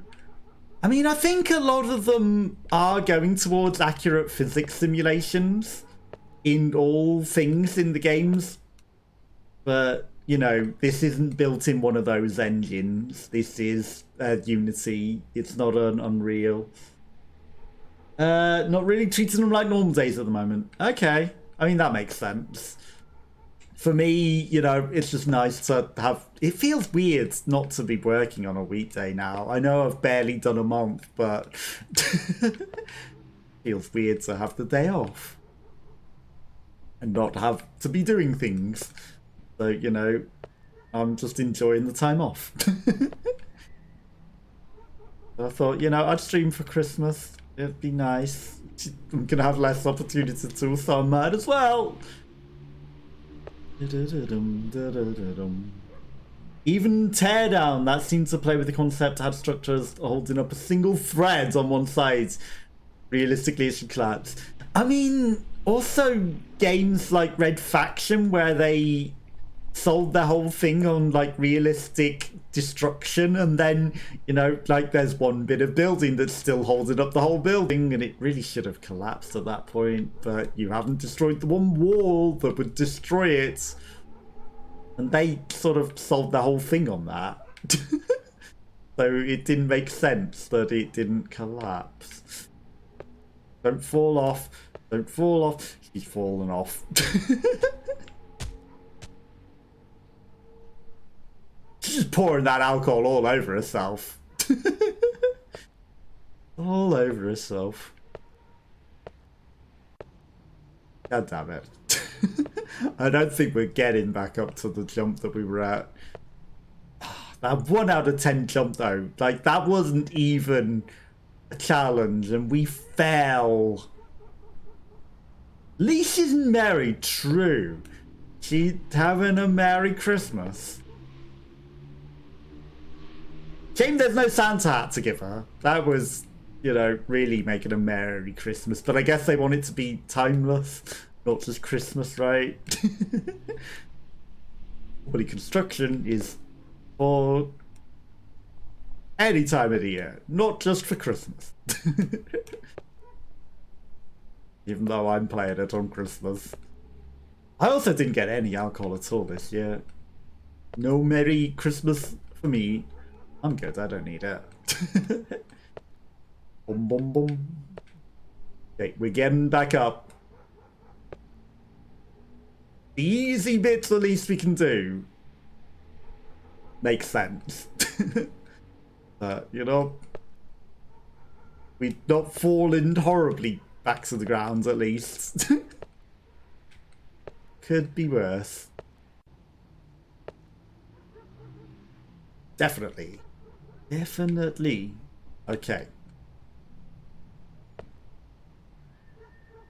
I mean, I think a lot of them are going towards accurate physics simulations in all things in the games. But, you know, this isn't built in one of those engines. This is Unity. It's not an Unreal. Not really treating them like normal days at the moment. Okay. I mean, that makes sense. For me, you know, it's just nice to have... It feels weird not to be working on a weekday now. I know I've barely done a month, but... feels weird to have the day off. And not have to be doing things. So, you know, I'm just enjoying the time off. I thought, you know, I'd stream for Christmas. It'd be nice. I'm going to have less opportunity to, so I might as well. Even Teardown, that seemed to play with the concept, had structures holding up a single thread on one side. Realistically, it should collapse. I mean, also games like Red Faction, where they sold their whole thing on like realistic destruction, and then, you know, like there's one bit of building that's still holding up the whole building, and it really should have collapsed at that point, but you haven't destroyed the one wall that would destroy it, and they sort of sold the whole thing on that. So it didn't make sense that it didn't collapse. Don't fall off. Don't fall off. She's fallen off. She's just pouring that alcohol all over herself. All over herself. God damn it. I don't think we're getting back up to the jump that we were at. That 1 out of 10 jump though, like that wasn't even a challenge and we fell. Leash isn't married, true. She's having a Merry Christmas. Shame there's no Santa hat to give her. That was, you know, really making a Merry Christmas. But I guess they want it to be timeless, not just Christmas, right? Wobbly construction is for any time of the year, not just for Christmas. Even though I'm playing it on Christmas. I also didn't get any alcohol at all this year. No Merry Christmas for me. I'm good, I don't need it. Boom, boom, boom. Okay, we're getting back up. The easy bits, the least we can do. Makes sense. You know, we've not fallen horribly back to the ground, at least. Could be worse. Definitely. Definitely. Okay.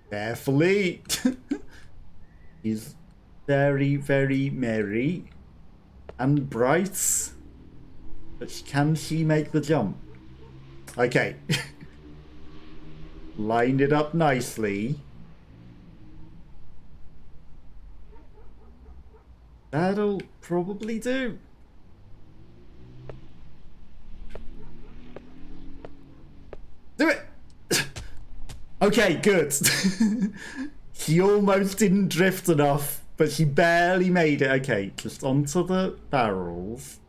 Carefully. He's very, very merry and bright. But can she make the jump? Okay. Line it up nicely. That'll probably do. Do it! Okay, good. She almost didn't drift enough, but she barely made it. Okay, just onto the barrels.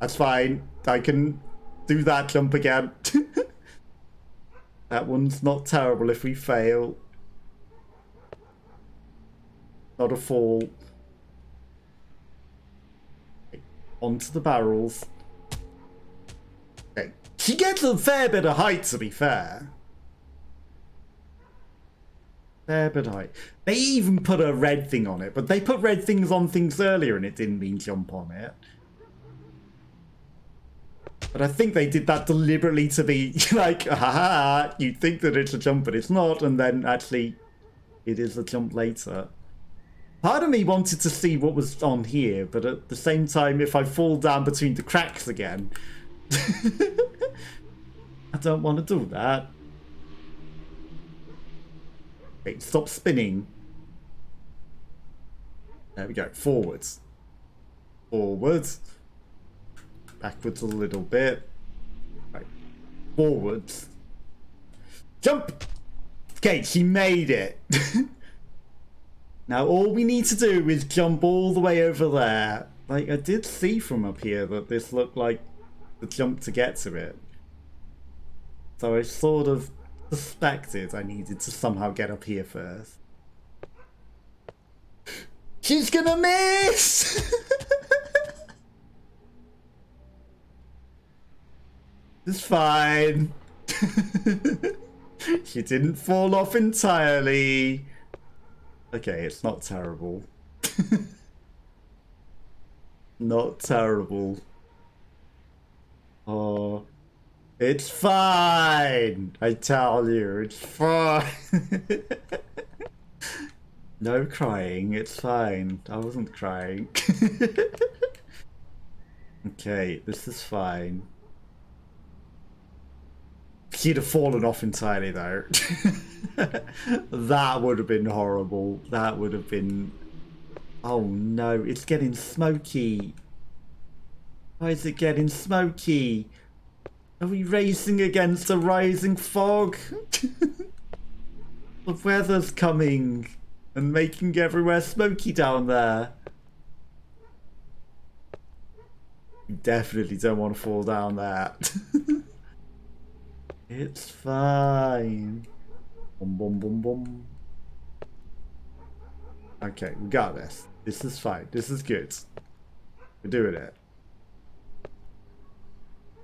That's fine. I can do that jump again. That one's not terrible if we fail. Not a fall. Okay, onto the barrels. Okay. She gets a fair bit of height, to be fair. Fair bit of height. They even put a red thing on it, but they put red things on things earlier and it didn't mean jump on it. But I think they did that deliberately to be like, haha, you'd think that it's a jump, but it's not, and then actually it is a jump later. Part of me wanted to see what was on here, but at the same time, if I fall down between the cracks again, I don't want to do that. Okay, stop spinning. There we go, forwards. Forwards. Backwards a little bit. Right. Forwards. Jump! Okay, she made it. Now all we need to do is jump all the way over there. Like, I did see from up here that this looked like the jump to get to it. So I sort of suspected I needed to somehow get up here first. She's gonna miss! It's fine. She didn't fall off entirely. Okay, it's not terrible. Not terrible. Oh, it's fine. I tell you, it's fine. No crying, it's fine. I wasn't crying. Okay, this is fine. She'd have fallen off entirely though. That would have been horrible. That would have been... Oh no, it's getting smoky. Why is it getting smoky? Are we racing against a rising fog? The weather's coming and making everywhere smoky down there. You definitely don't want to fall down there. It's fine. Boom, boom, boom, boom. Okay, we got this. This is fine. This is good. We're doing it.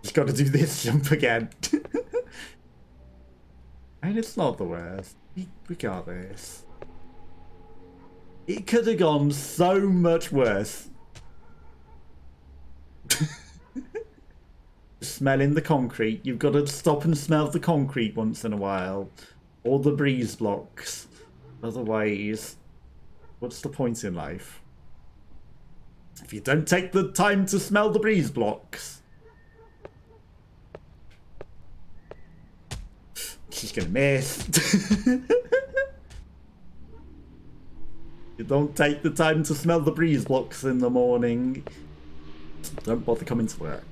Just got to do this jump again. And it's not the worst. We got this. It could have gone so much worse. Smelling the concrete. You've got to stop and smell the concrete once in a while. Or the breeze blocks. Otherwise, what's the point in life? If you don't take the time to smell the breeze blocks. She's gonna miss. You don't take the time to smell the breeze blocks in the morning. Don't bother coming to work.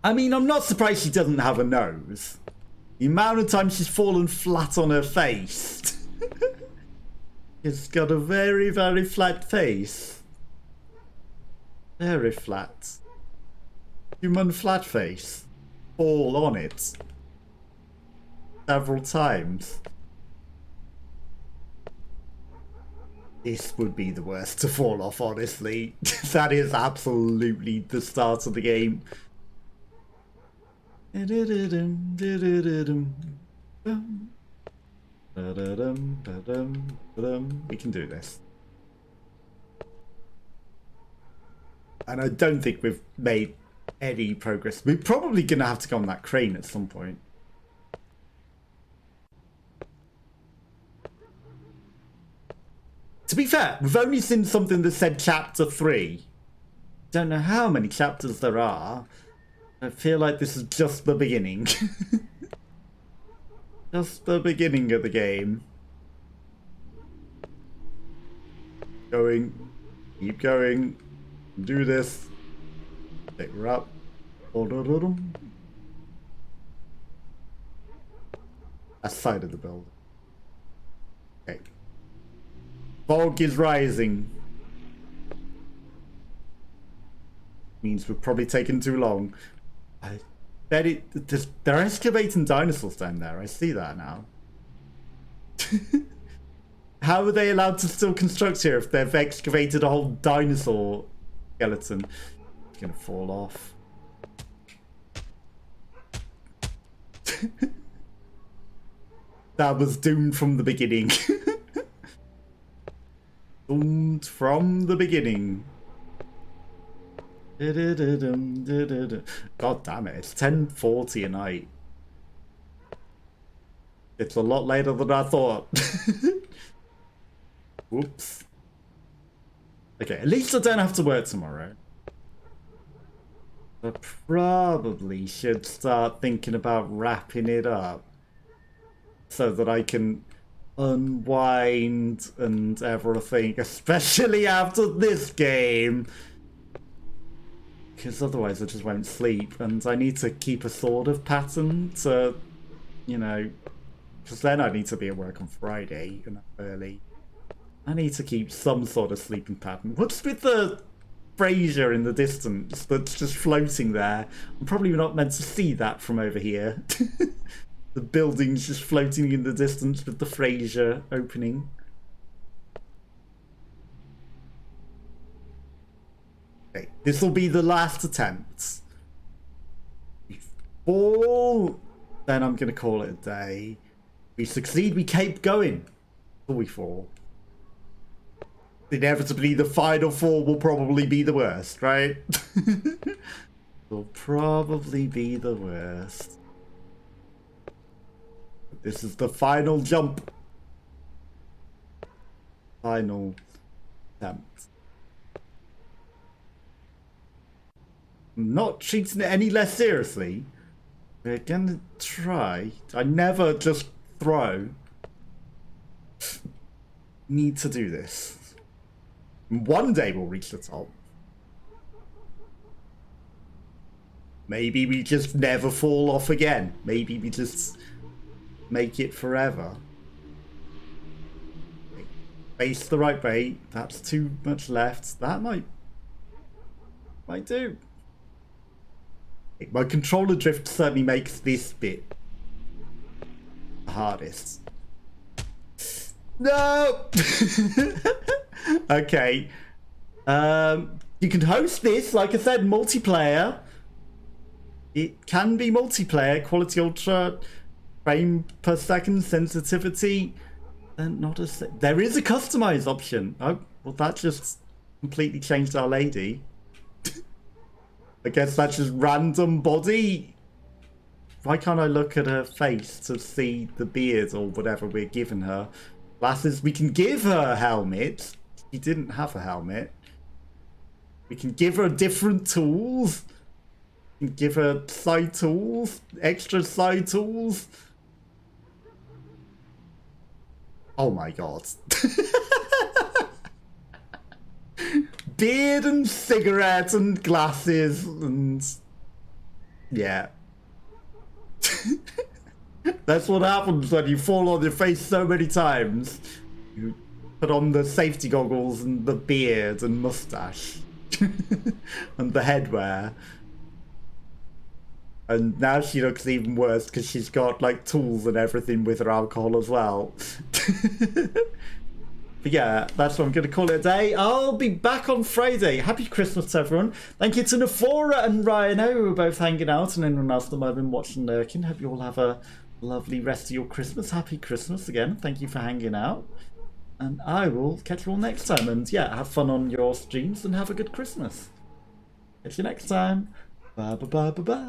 I mean, I'm not surprised she doesn't have a nose. The amount of times she's fallen flat on her face. She's got a very, very flat face. Very flat. Human flat face. Fall on it. Several times. This would be the worst to fall off, honestly. That is absolutely the start of the game. We can do this. And I don't think we've made any progress. We're probably going to have to go on that crane at some point. To be fair, we've only seen something that said chapter 3. Don't know how many chapters there are. I feel like this is just the beginning. Just the beginning of the game. Going. Keep going. Do this. Pick her up. That side of the building. Okay. Fog is rising. Means we've probably taken too long. I bet they're excavating dinosaurs down there. I see that now. How are they allowed to still construct here if they've excavated a whole dinosaur skeleton? It's gonna fall off. That was doomed from the beginning. Doomed from the beginning. God damn it, it's 10:40 at night. It's a lot later than I thought. Whoops. Okay, at least I don't have to work tomorrow. I probably should start thinking about wrapping it up so that I can unwind and everything, especially after this game. Because otherwise I just won't sleep, and I need to keep a sort of pattern to, you know, because then I need to be at work on Friday and early. I need to keep some sort of sleeping pattern. What's with the brazier in the distance that's just floating there? I'm probably not meant to see that from over here. The building's just floating in the distance with the brazier opening. Okay, this will be the last attempt. We fall, then I'm going to call it a day. We succeed, we keep going. Till we fall. Inevitably, the final fall will probably be the worst, right? Will probably be the worst. This is the final jump. Final attempt. I'm not treating it any less seriously. We're gonna try. I never just throw. Need to do this. One day we'll reach the top. Maybe we just never fall off again. Maybe we just make it forever. Face the right way. That's too much left. That might do. My controller drift certainly makes this bit the hardest. No! Okay. You can host this, like I said, multiplayer. It can be multiplayer, quality ultra, frame per second, sensitivity, and not a. There is a customize option. Oh, well, that just completely changed Our Lady. I guess that's just random body. Why can't I look at her face to see the beard or whatever we're giving her? Glasses. We can give her a helmet. She didn't have a helmet. We can give her different tools. We can give her side tools, extra side tools. Oh my god. Beard and cigarette and glasses and yeah. That's what happens when you fall on your face so many times. You put on the safety goggles and the beard and mustache and the headwear. And now she looks even worse because she's got like tools and everything with her alcohol as well. But yeah, that's what I'm going to call it a day. I'll be back on Friday. Happy Christmas to everyone. Thank you to Nafora and Rhino who were both hanging out, and anyone else that might have been watching lurking. Hope you all have a lovely rest of your Christmas. Happy Christmas again. Thank you for hanging out. And I will catch you all next time. And yeah, have fun on your streams and have a good Christmas. Catch you next time. Bye bye bye bye bye.